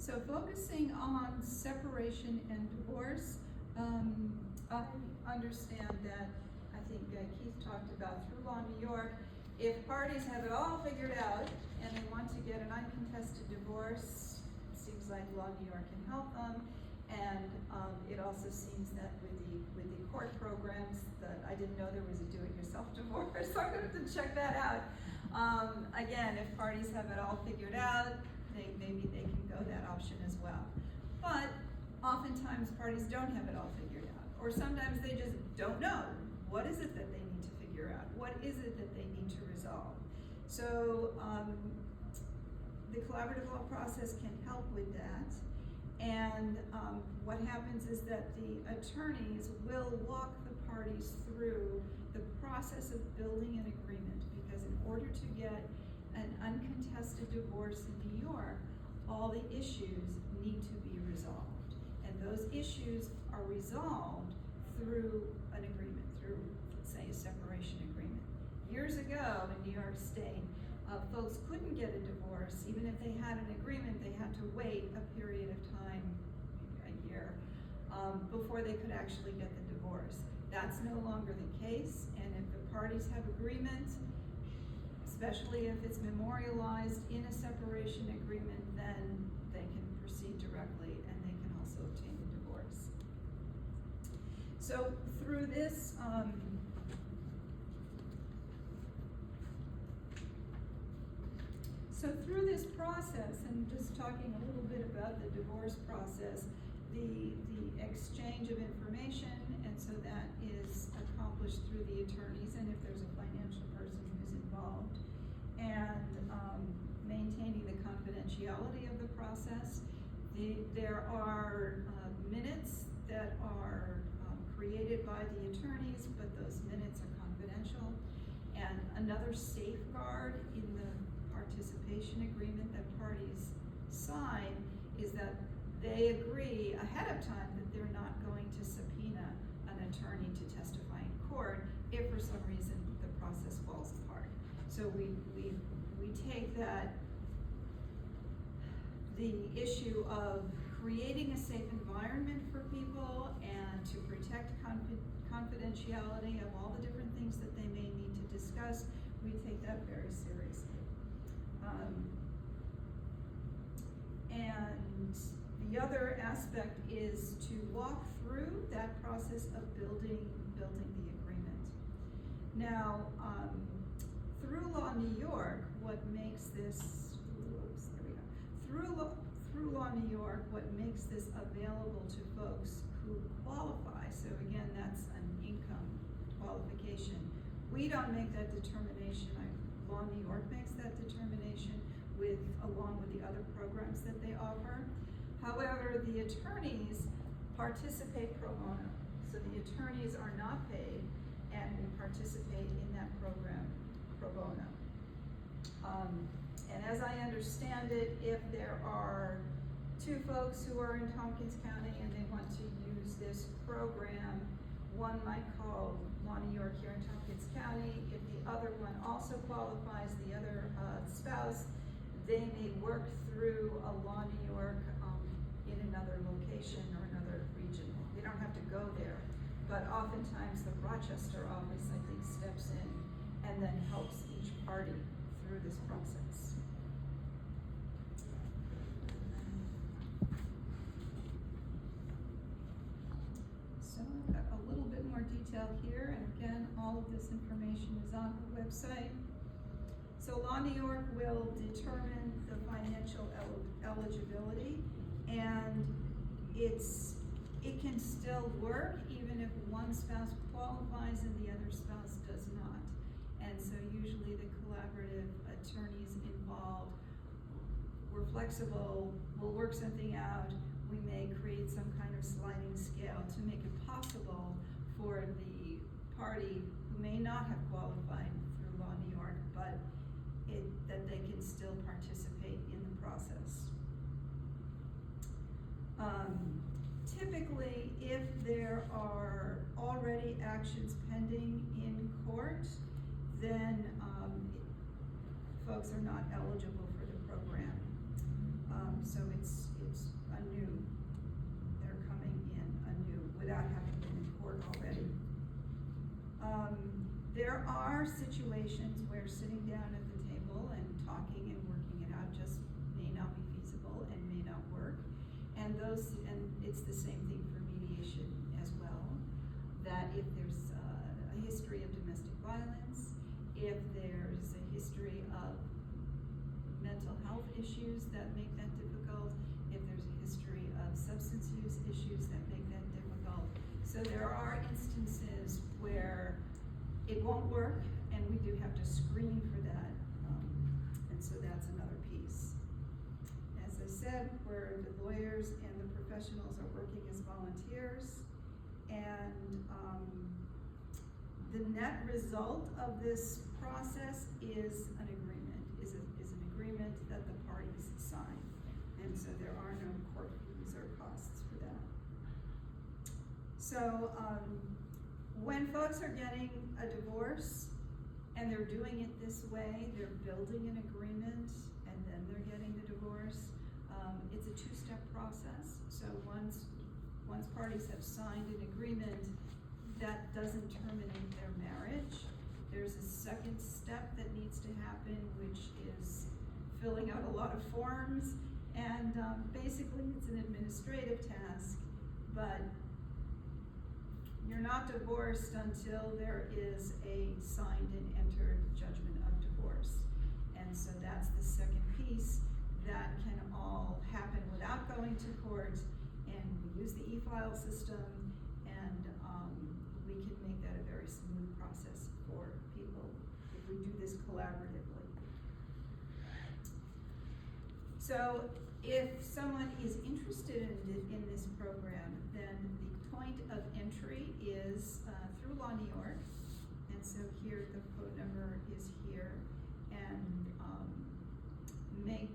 So focusing on separation and divorce, I understand that, I think Keith talked about through Law New York, if parties have it all figured out and they want to get an uncontested divorce, it seems like Law New York can help them. And it also seems that with the court programs, that I didn't know there was a do-it-yourself divorce, so I'm gonna have to check that out. Again, if parties have it all figured out, maybe they can go that option as well. But oftentimes parties don't have it all figured out, or sometimes they just don't know. What is it that they need to figure out? What is it that they need to resolve? So the collaborative law process can help with that. And what happens is that the attorneys will walk the parties through the process of building an agreement, because in order to get an uncontested divorce in New York, all the issues need to be resolved. And those issues are resolved through an agreement, through, say, a separation agreement. Years ago in New York State, folks couldn't get a divorce. Even if they had an agreement, they had to wait a period of time, maybe a year, before they could actually get the divorce. That's no longer the case, and if the parties have agreement, especially if it's memorialized in a separation agreement, then they can proceed directly and they can also obtain the divorce. So through this, process, and just talking a little bit about the divorce process, the exchange of information, and so that is accomplished through the attorneys, and if there's a financial person who's involved, and maintaining the confidentiality of the process. There are minutes that are created by the attorneys, but those minutes are confidential. And another safeguard in the participation agreement that parties sign is that they agree ahead of time that they're not going to subpoena an attorney to testify in court if for some reason the process falls apart. So we take that, the issue of creating a safe environment for people and to protect confidentiality of all the different things that they may need to discuss, we take that very seriously. And the other aspect is to walk through that process of building the agreement. Now, through Law New York, what makes this, through Law New York, what makes this available to folks who qualify, so again, that's an income qualification. We don't make that determination. Law New York makes that determination along with the other programs that they offer. However, the attorneys participate pro bono. So the attorneys are not paid and we participate in that program pro bono. And as I understand it, if there are two folks who are in Tompkins County and they want to use this program, one might call Law New York here in Tompkins County. If the other one also qualifies, the other spouse, they may work through a Law New York in another location or another region. They don't have to go there, but oftentimes the Rochester office, I think, steps in and then helps each party through this process. So I've got a little bit more detail here, and again, all of this information is on the website. So Law New York will determine the financial eligibility, and it can still work even if one spouse qualifies and the other spouse does not. And so usually the collaborative attorneys involved, we're flexible, we'll work something out. We may create some kind of sliding scale to make it possible for the party who may not have qualified through Law New York, but that they can still participate in the process. Typically, if there are already actions pending in court, then folks are not eligible for the program. So it's anew. They're coming in anew without having been in court already. There are situations where sitting down at the table and talking and working it out just may not be feasible and may not work. And it's the same thing for mediation as well, that if there's a history of domestic violence, if there's a history of mental health issues that make that difficult, if there's a history of substance use issues that make that difficult. So there are instances where it won't work, and we do have to screen for that, and so that's another piece. As I said, where the lawyers and the professionals are working as volunteers, and the net result of this process is an agreement, is an agreement that the parties sign, and so there are no court fees or costs for that. So, when folks are getting a divorce and they're doing it this way, they're building an agreement and then they're getting the divorce. It's a two-step process. So once parties have signed an agreement, that doesn't terminate their marriage. There's a second step that needs to happen, which is filling out a lot of forms, and basically it's an administrative task, but you're not divorced until there is a signed and entered judgment of divorce. And so that's the second piece that can all happen without going to court, and we use the e-file system, and we can make that a very smooth process for people if we do this collaboratively. So if someone is interested in this program, then the point of entry is through Law New York, and so here the phone number is here, and make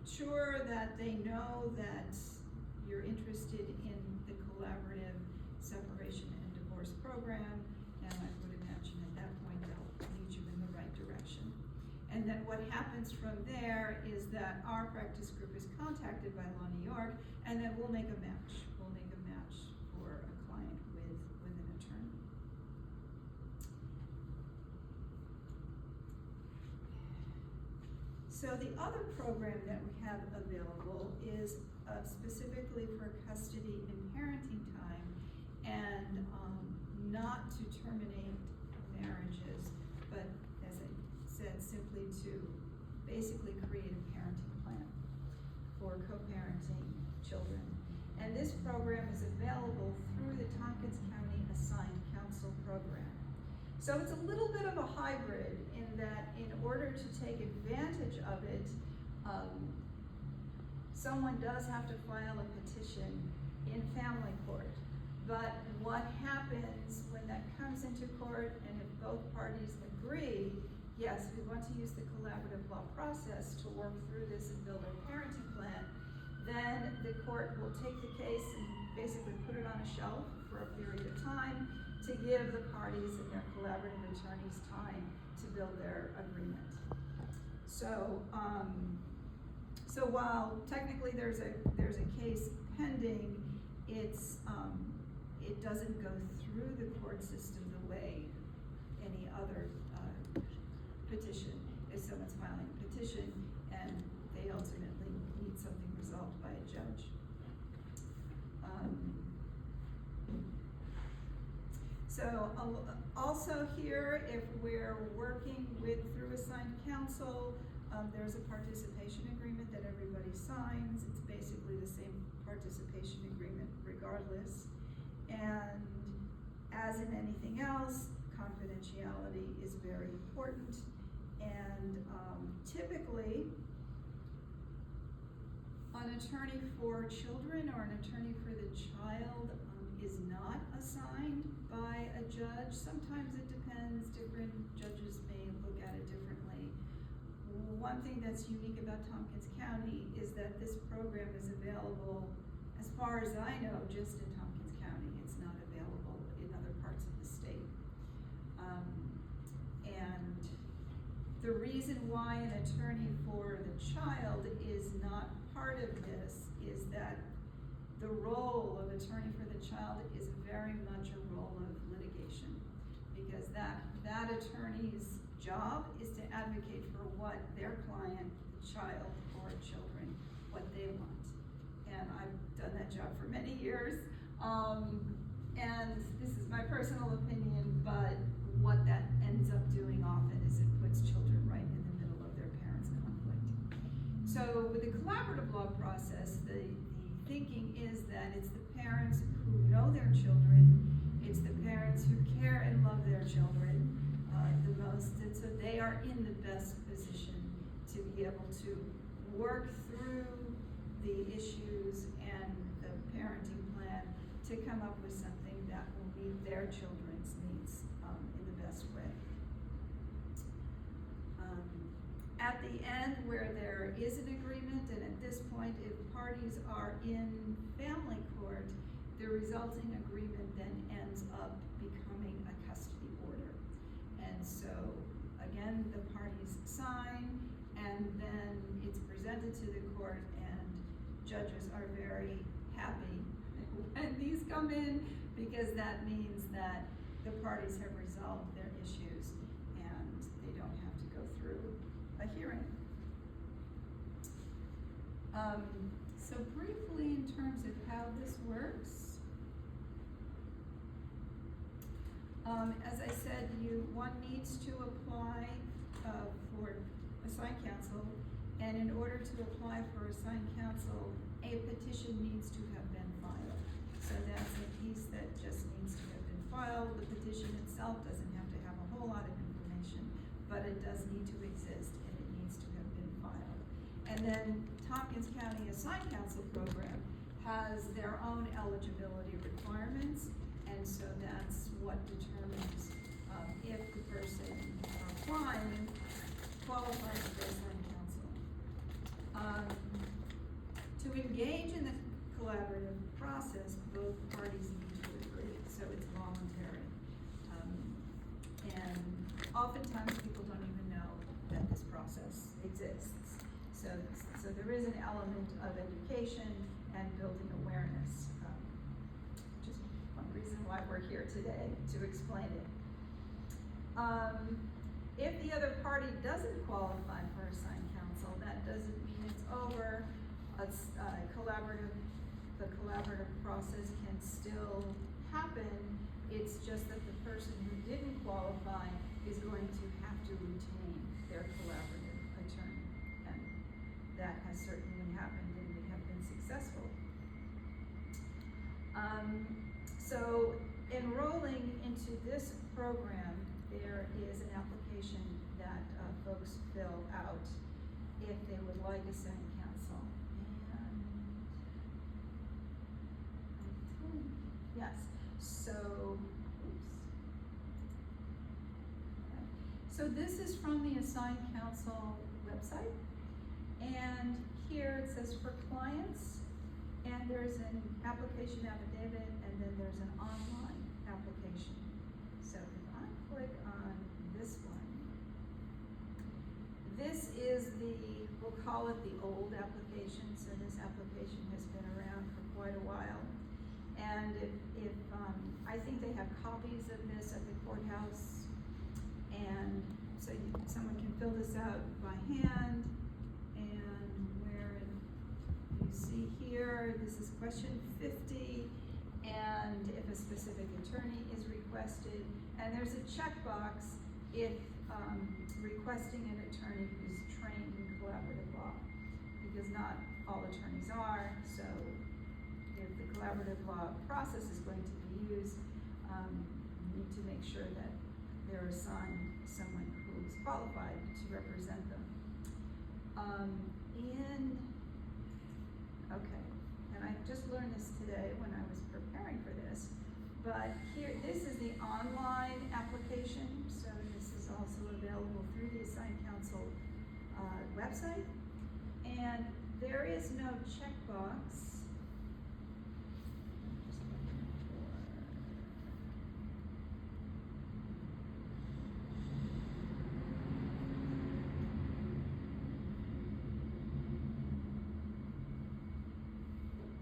sure that they know that you're interested in the collaborative separation and divorce program, and I would imagine at that point they'll lead you in the right direction. And then what happens from there is that our practice group is contacted by Law New York, and then we'll make a match. We'll make a match for a client with an attorney. So the other program that we have available is specifically for custody and parenting time, and not to terminate marriages, but as I said, simply to basically create a parenting plan for co-parenting children. And this program is available through the Tompkins County Assigned Counsel program. So it's a little bit of a hybrid in that in order to take advantage of it, someone does have to file a petition in family court. But what happens when that comes into court, and if both parties agree, yes, we want to use the collaborative law process to work through this and build a parenting plan, then the court will take the case and basically put it on a shelf for a period of time to give the parties and their collaborative attorneys time to build their agreement. So, so while technically there's a case pending, it doesn't go through the court system the way any other petition. If someone's filing a petition and they ultimately need something resolved by a judge. So also here, if we're working through assigned counsel, there's a participation agreement that everybody signs. It's basically the same participation agreement regardless. And as in anything else, confidentiality is very important. And typically, an attorney for children or an attorney for the child is not assigned by a judge. Sometimes it depends. Different judges may look at it differently. One thing that's unique about Tompkins County is that this program is available, as far as I know, just in Tompkins County. It's not available in other parts of the state. And the reason why an attorney for the child is not part of this is that the role of attorney for the child is very much a role of litigation, because that attorney's job is to advocate for what their client, child, or children, what they want. And I've done that job for many years, and this is my personal opinion, but what that ends up doing often is it puts children right in the middle of their parents' conflict. So with the collaborative law process, the thinking is that it's the parents who know their children, it's the parents who care and love their children the most, and so they are in the best position to be able to work through the issues and the parenting plan to come up with something that will meet their children's needs in the best way. At the end, where there is an agreement, and at this point, if parties are in family court, the resulting agreement then ends up becoming a custody order. And so, again, the parties sign, and then it's presented to the court, and judges are very happy when these come in, because that means that the parties have resolved their issues and they don't have to go through a hearing. So briefly, in terms of how this works, as I said, one needs to apply for assigned counsel, and in order to apply for assigned counsel, a petition needs to have been filed. So that's a piece that just needs to have been filed. The petition itself doesn't have to have a whole lot of information, but it does need to exist, and it needs to have been filed. And then Tompkins County Assigned Counsel Program has their own eligibility requirements, and so that's what determines if the person applying qualifies for assigned counsel. To engage in the collaborative process, both parties need to agree, so it's voluntary. And oftentimes people don't even know that this process exists. So there is an element of education and building awareness, which is one reason why we're here today, to explain it. If the other party doesn't qualify for assigned counsel, that doesn't mean it's over. The collaborative process can still happen. It's just that the person who didn't qualify is going to have to retain their collaborative attorney. And that has certainly happened, and we have been successful. So enrolling into this program, there is an application that folks fill out if they would like assigned counsel. And yes, so, oops. Okay. So this is from the assigned counsel website, and here it says for clients, and there's an application affidavit, and then there's an online application. So if I click on this one, this is we'll call it the old application. So this application has been around for quite a while. And if I think they have copies of this at the courthouse, and so someone can fill this out by hand, and where you see here, this is question 50, and if a specific attorney is requested, and there's a checkbox if requesting an attorney who's trained in collaborative law, because not all attorneys are. So if the collaborative law process is going to be used, you need to make sure that they're assigned someone who is qualified to represent them. Okay, and I just learned this today when I was preparing for this, but here, this is the online application, so this is also available through the assigned counsel website, and there is no checkbox.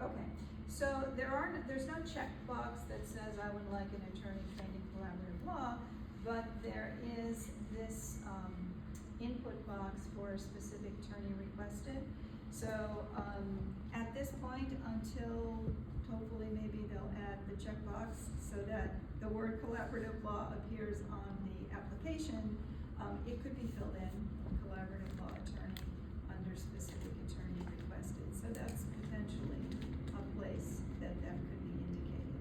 Okay, So there's no checkbox that says I would like an attorney trained in collaborative law, but there is this input box for a specific attorney requested. So at this point, until hopefully maybe they'll add the checkbox so that the word collaborative law appears on the application, it could be filled in, collaborative law attorney under specific attorney requested. So that's potentially a place that could be indicated.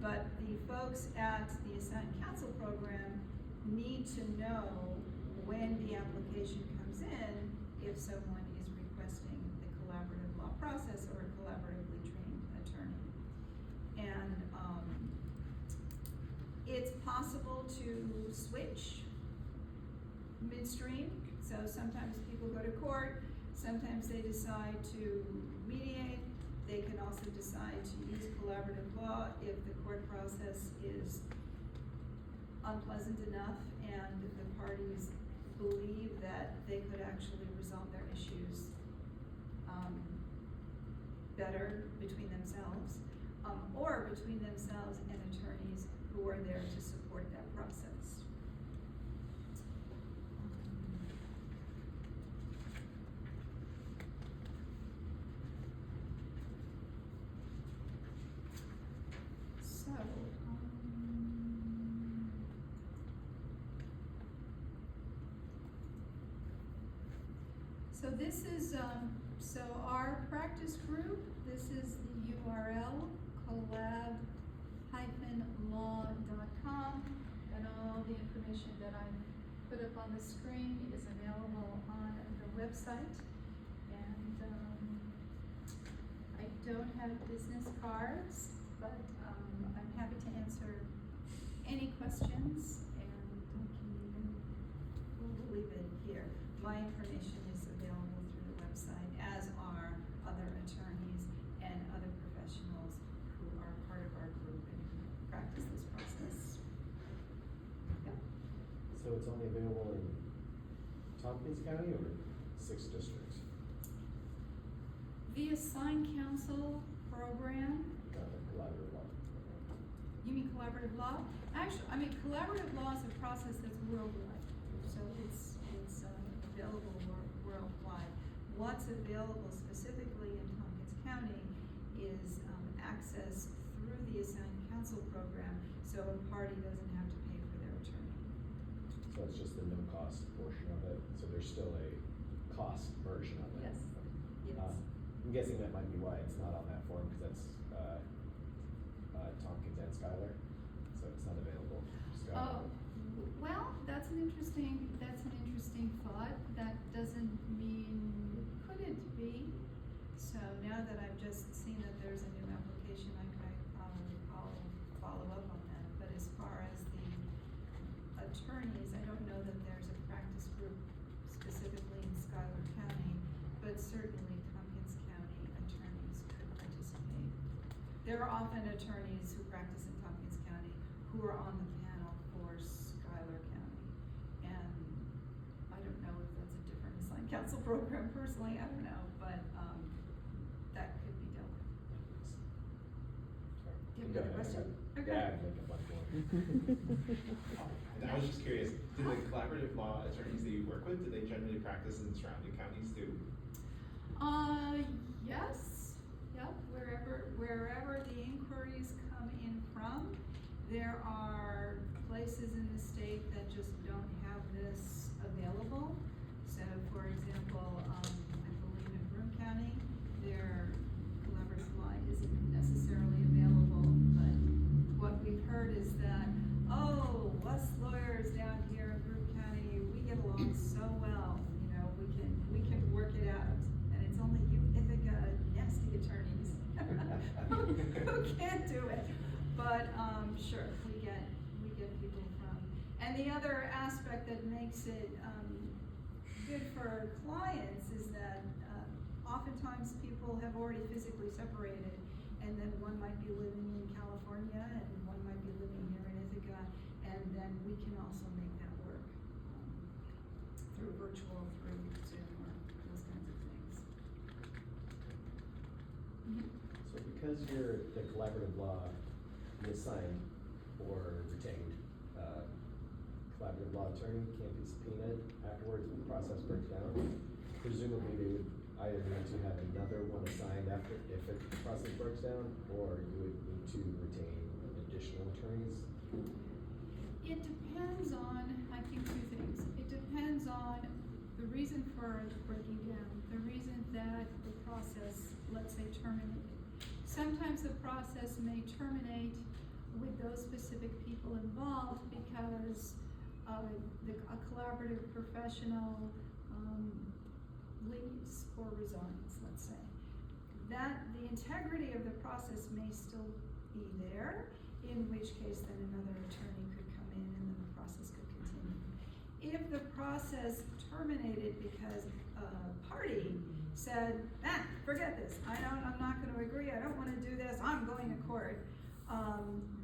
But the folks at the assigned counsel program need to know when the application comes in if someone is requesting the collaborative law process or a collaboratively trained attorney. And it's possible to switch midstream. So sometimes people go to court, sometimes they decide to mediate. They can also decide to use collaborative law if the court process is unpleasant enough and the parties believe that they could actually resolve their issues better between themselves, or between themselves and attorneys who are there to support that process. So this is, so our practice group, this is the URL, collab-law.com, and all the information that I put up on the screen is available on the website. And I don't have business cards, but I'm happy to answer any questions, and we'll leave it here. My information is available through the website, as are other attorneys and other professionals who are part of our group and who practice this process. Yep. So it's only available in Tompkins County or 6 districts? The assigned counsel program. Collaborative law. You mean collaborative law? Actually, I mean, collaborative law is a process that's worldwide, so it's available worldwide. What's available specifically in Tompkins County is access through the assigned counsel program, so a party doesn't have to pay for their attorney. So it's just the no-cost portion of it, so there's still a cost version of it? Yes, yes. I'm guessing that might be why it's not on that form, because that's Tompkins and Schuyler, so it's not available for Schuyler. Well, that's an interesting thought. That doesn't mean it couldn't be. So now that I've just seen that there's a new application, I'll follow up on that. But as far as the attorneys, I don't know that there's a practice group specifically in Schuyler County, but certainly Tompkins County attorneys could participate. There are often attorneys who practice in Tompkins County who are on the panel for Schuyler County. And I don't know if that's a different assigned counsel program personally, I don't know, but that could be dealt with. Do you have another question? Okay. Yeah, I'd make a bunch more. And I was just curious, do the collaborative law attorneys that you work with, do they generally practice in surrounding counties too? Yes, yep, wherever the inquiries come in from, there are places in the state that just don't have this available. So for example, I believe in Broome County, their collaborative law isn't necessarily available, but what we've heard is that, oh, us lawyers down here in Broome County, we get along so well, you know, we can work it out. And it's only you Ithaca nasty attorneys who can't do it. But sure, we get people from. And the other aspect that makes it good for clients is that oftentimes people have already physically separated, and then one might be living in California and one might be living here in Ithaca, and then we can also make that work through virtual, through Zoom, or those kinds of things. So if we because you're the collaborative law, you assign or retained, collaborative law attorney can't be subpoenaed afterwards when the process breaks down. Presumably, they would either need to have another one assigned after, if the process breaks down, or you would need to retain additional attorneys. It depends on, I think, two things. It depends on the reason for breaking down, the reason that the process, let's say, terminated. Sometimes the process may terminate with those specific people involved because a collaborative professional leaves or resigns, let's say. That the integrity of the process may still be there, in which case then another attorney could come in and then the process could continue. If the process terminated because a party said, forget this, I'm not gonna agree, I don't wanna do this, I'm going to court,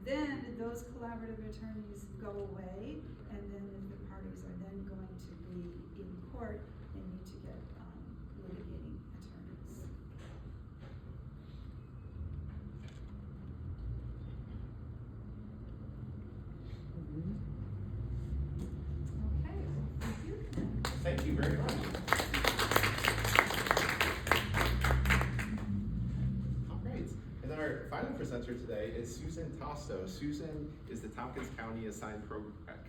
then those collaborative attorneys go away, and then if the parties are then going to be in court, they need to get litigating attorneys. Okay, well, thank you. Thank you very much. All right, and then our final presenter today is Susan Tosto. Susan is the Tompkins County Assigned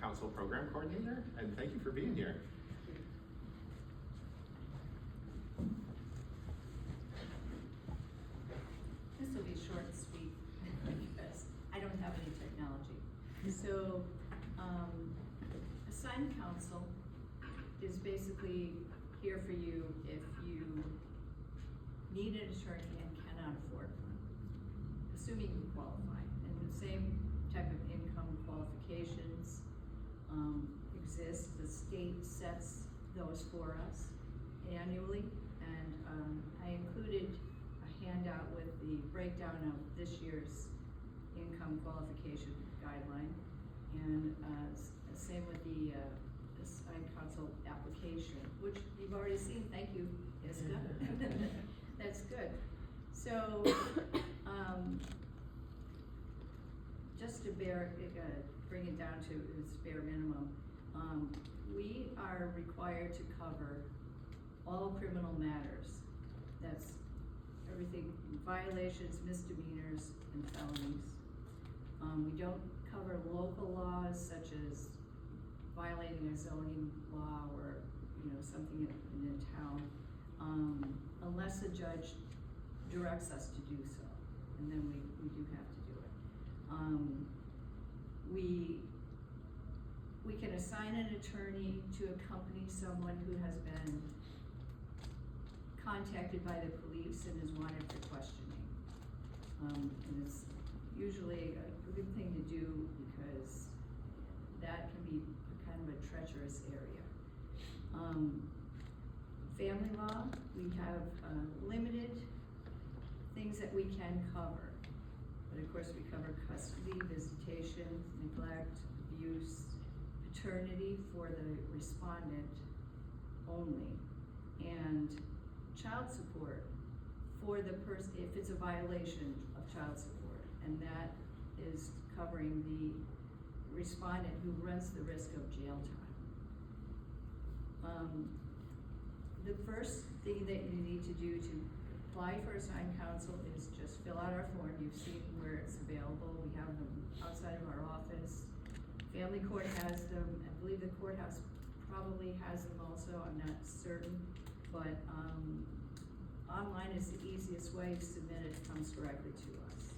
Counsel Program Coordinator, and thank you for being here. This will be short and sweet because I don't have any technology. So, assigned counsel is basically here for you if you need an attorney and cannot afford one, assuming you qualify. And the same type of income qualifications exist. The state sets those for us annually, and I included a handout with the breakdown of this year's income qualification guideline, and same with the assigned counsel application, which you've already seen. Thank you, Iska. That's good. So, just to bring it down to its bare minimum, we are required to cover all criminal matters. That's everything, violations, misdemeanors, and felonies. We don't cover local laws such as violating a zoning law or, something in a town, unless a judge directs us to do so, and then we do have to do it. We can assign an attorney to accompany someone who has been contacted by the police and is wanted for questioning. And it's usually a good thing to do because that can be kind of a treacherous area. Family law, we have limited things that we can cover. But of course we cover custody, visitation, neglect, abuse, paternity for the respondent only, and child support for the person, if it's a violation of child support, and that is covering the respondent who runs the risk of jail time. The first thing that you need to do to apply for assigned counsel is just fill out our form. You've seen where it's available. We have them outside of our office. Family court has them. I believe the courthouse probably has them also. I'm not certain, but online is the easiest way to submit it. It comes directly to us.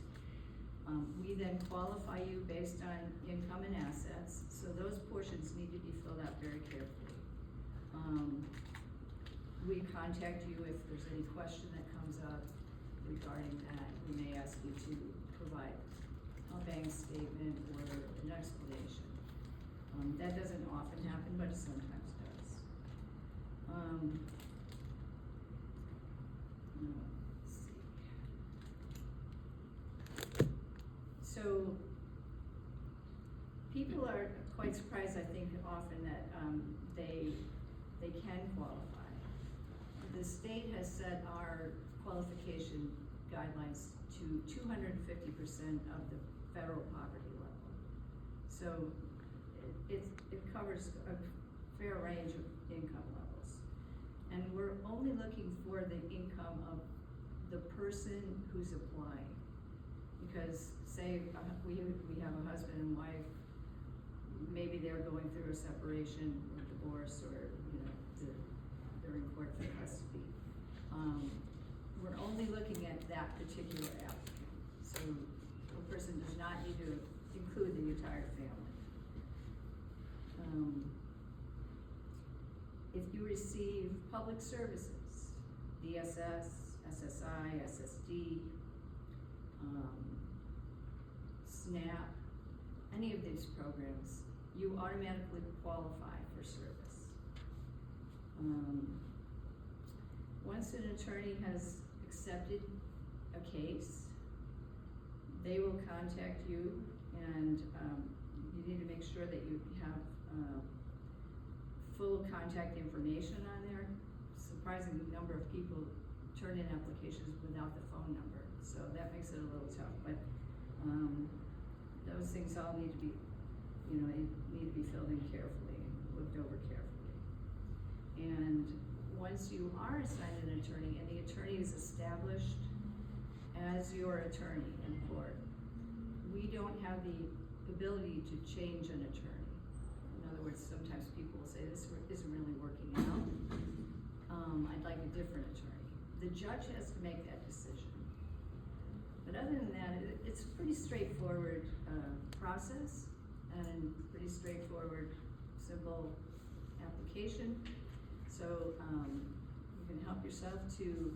We then qualify you based on income and assets, so those portions need to be filled out very carefully. We contact you if there's any question that comes up regarding that. We may ask you to provide a bank statement or an explanation. That doesn't often happen, but it sometimes does. Let's see. So, people are quite surprised, I think, often that they can qualify. The state has set our qualification guidelines to 250% of the federal poverty level. So it covers a fair range of income levels. And we're only looking for the income of the person who's applying. Because say we have a husband and wife, maybe they're going through a separation or divorce, or they're in court for custody. We're only looking at that particular applicant. So a person does not need to include the entire family. If you receive public services, DSS, SSI, SSD, SNAP, any of these programs, you automatically qualify for service. Once an attorney has accepted a case, they will contact you, and you need to make sure that you have full contact information on there. Surprising number of people turn in applications without the phone number, so that makes it a little tough, but those things all need to be, need to be filled in carefully and looked over carefully. And once you are assigned an attorney and the attorney is established as your attorney in court, we don't have the ability to change an attorney. In other words, sometimes people will say, this isn't really working out. I'd like a different attorney. The judge has to make that decision. But other than that, it's a pretty straightforward process and pretty straightforward, simple application. So you can help yourself to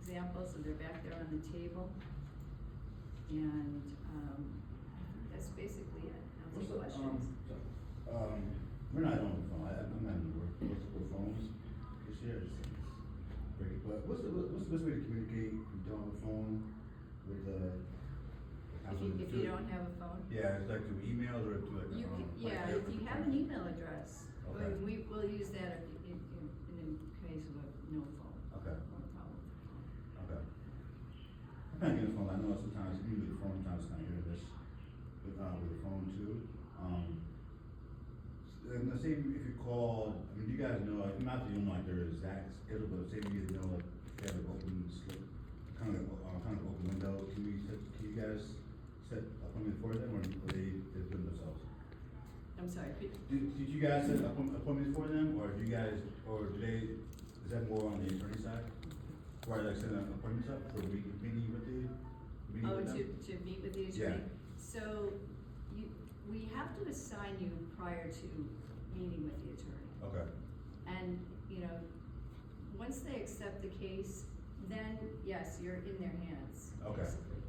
examples, and they're back there on the table. And that's basically it. Any questions? We're not on the phone. I'm not in work. Multiple phones. This year is great. But what's the best way to communicate if you don't have a phone with If you don't have a phone? Yeah, it's like through emails or through like if you have an email address, Okay. we will use that in the case of no phone. Okay. No problem with the phone. Okay. I can't get a phone. I know sometimes even with the phone, sometimes it's kind of hit or miss with the phone too. And let's say if you call, I mean, you guys know, like, not that you know like their exact schedule, but say you know like if you have an open slip, kind of open window, can you guys set appointments for them, or they do it themselves? I'm sorry. Did you guys set appointments for them, or do they, is that more on the attorney side? Or like setting appointments up for meeting with them? To meet with the attorney? Yeah. So we have to assign you prior to meeting with the attorney. Okay. And, once they accept the case, then yes, you're in their hands. Okay. Basically.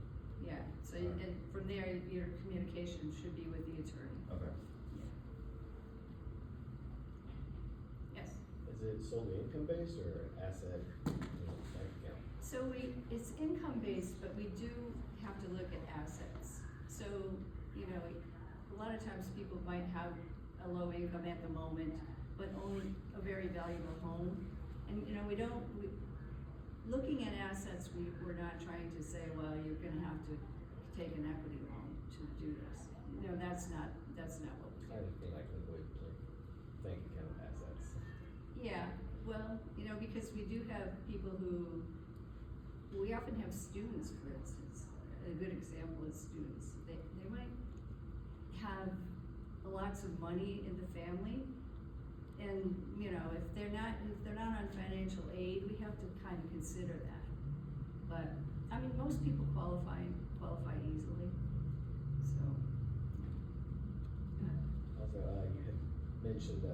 Yeah, so, Alright. and from there, your communication should be with the attorney. Okay. Yeah. Yes. Is it solely income based or asset, bank account? So it's income based, but we do have to look at assets. So, a lot of times people might have a low income at the moment, but only a very valuable home. And, looking at assets, we're not trying to say, well, you're gonna have to take an equity loan to do this. That's not what we do. Anything I can avoid, like bank account assets. Yeah, well, because we do have people we often have students, for instance. A good example is students. They might have lots of money in the family, and if they're not on financial aid, we have to kind of consider that. But I mean, most people qualify easily. So. Also, you had mentioned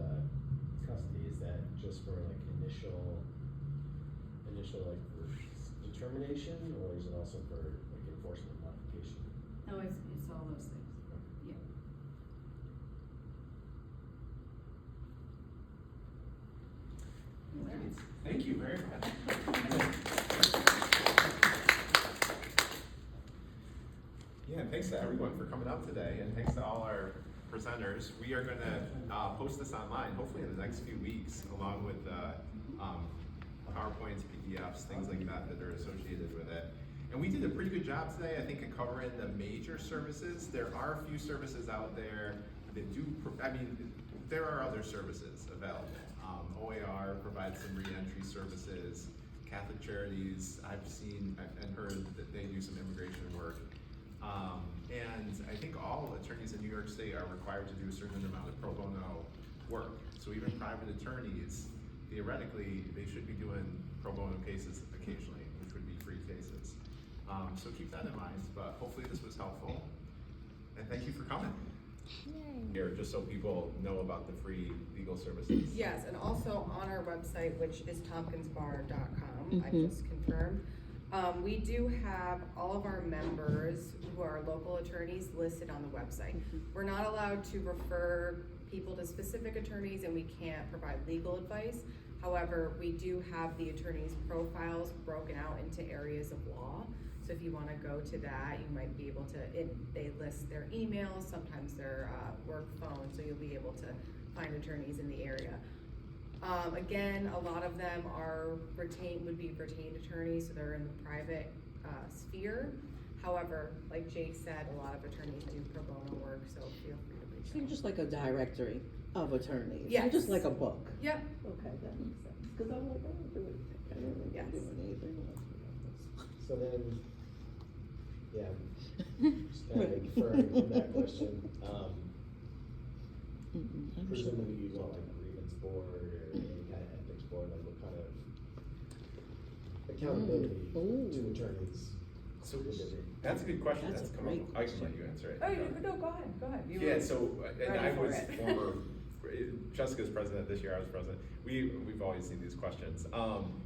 custody. Is that just for like initial like determination, or is it also for like enforcement modification? No, it's all those things. Yeah. Thank you very much. Yeah, and thanks to everyone for coming out today, and thanks to all our presenters. We are going to post this online, hopefully in the next few weeks, along with PowerPoints, PDFs, things like that that are associated with it. And we did a pretty good job today, I think, of covering the major services. There are a few services out there that do, there are other services available. OAR provides some reentry services. Catholic Charities, I've seen and heard that they do some immigration work. And I think all attorneys in New York State are required to do a certain amount of pro bono work. So even private attorneys, theoretically, they should be doing pro bono cases occasionally, which would be free cases. So keep that in mind, but hopefully this was helpful. And thank you for coming. Here, just so people know about the free legal services. Yes, and also on our website, which is tompkinsbar.com, I just confirmed, we do have all of our members who are local attorneys listed on the website. We're not allowed to refer people to specific attorneys, and we can't provide legal advice. However, we do have the attorneys' profiles broken out into areas of law. So if you want to go to that, you might be able to, they list their emails, sometimes their work phone, so you'll be able to find attorneys in the area. Again, a lot of them are would be retained attorneys, so they're in the private sphere. However, like Jake said, a lot of attorneys do pro bono work, so feel free to reach out. So you're just like a directory of attorneys? Yes. You're just like a book? Yep. Okay, that makes sense. Because I'm like, I don't do anything. I don't really Yes. do anything. So then, yeah, just kind of inferring from that question, presumably you want like a grievance board or any kind of ethics board, like what kind of accountability to attorneys? So that's a good question. That's a come great up. I can let you answer it. Oh, no, go ahead. You Yeah, were so, and ready I for was it. former, Jessica's president this year, I was president. We've always seen these questions.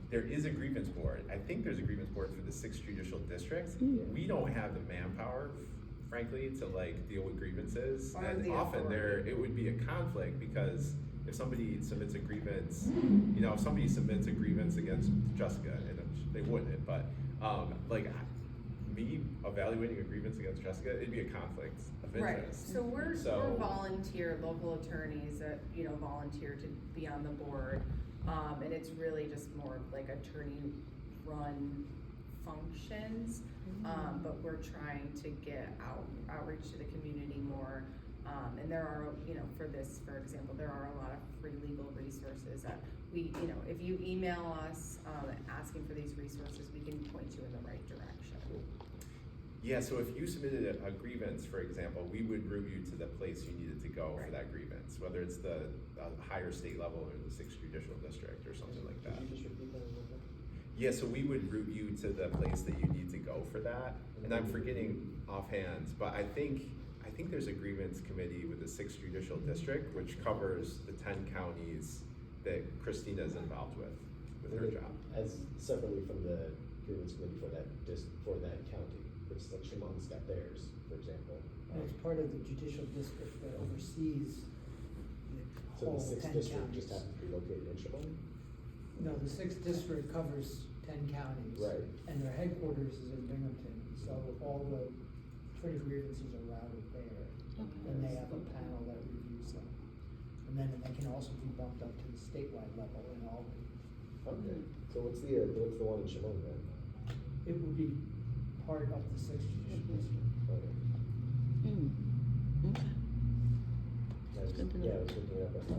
There is a grievance board. I think there's a grievance board for the 6th Judicial District. We don't have the manpower, frankly, to like deal with grievances. Or And the often authority. it would be a conflict because if somebody submits a grievance, if somebody submits a grievance against Jessica, and they wouldn't, but me evaluating a grievance against Jessica, it'd be a conflict of Right, interest. so we're volunteer, local attorneys that, volunteer to be on the board. And it's really just more of like attorney-run functions. But we're trying to get outreach to the community more. And there are, for example, there are a lot of free legal resources that we, if you email us, asking for these resources, we can point you in the right direction. Yeah, so if you submitted a grievance, for example, we would route you to the place you needed to go for that grievance, whether it's the higher state level or the 6th Judicial District or something like that. Could you just repeat that a little bit? Yeah, so we would route you to the place that you need to go for that. And I'm forgetting offhand, but I think there's a grievance committee with the 6th Judicial District, which covers the 10 counties that Christina is involved with her job. As separately from the grievance committee for that county, it's like Shimon's got theirs, for example. And it's part of the judicial district that oversees the So whole the 6th 10 district counties. just happens to be located in Shimon? No, the 6th district covers 10 counties. Right. And their headquarters is in Binghamton, so all the attorney grievances are routed there. And they have a panel that reviews them. And then they can also be bumped up to the statewide level in Albany. Okay, so what's the one in Shimon then? It would be part of the 6th Judicial District. Okay. Okay. I was thinking about that.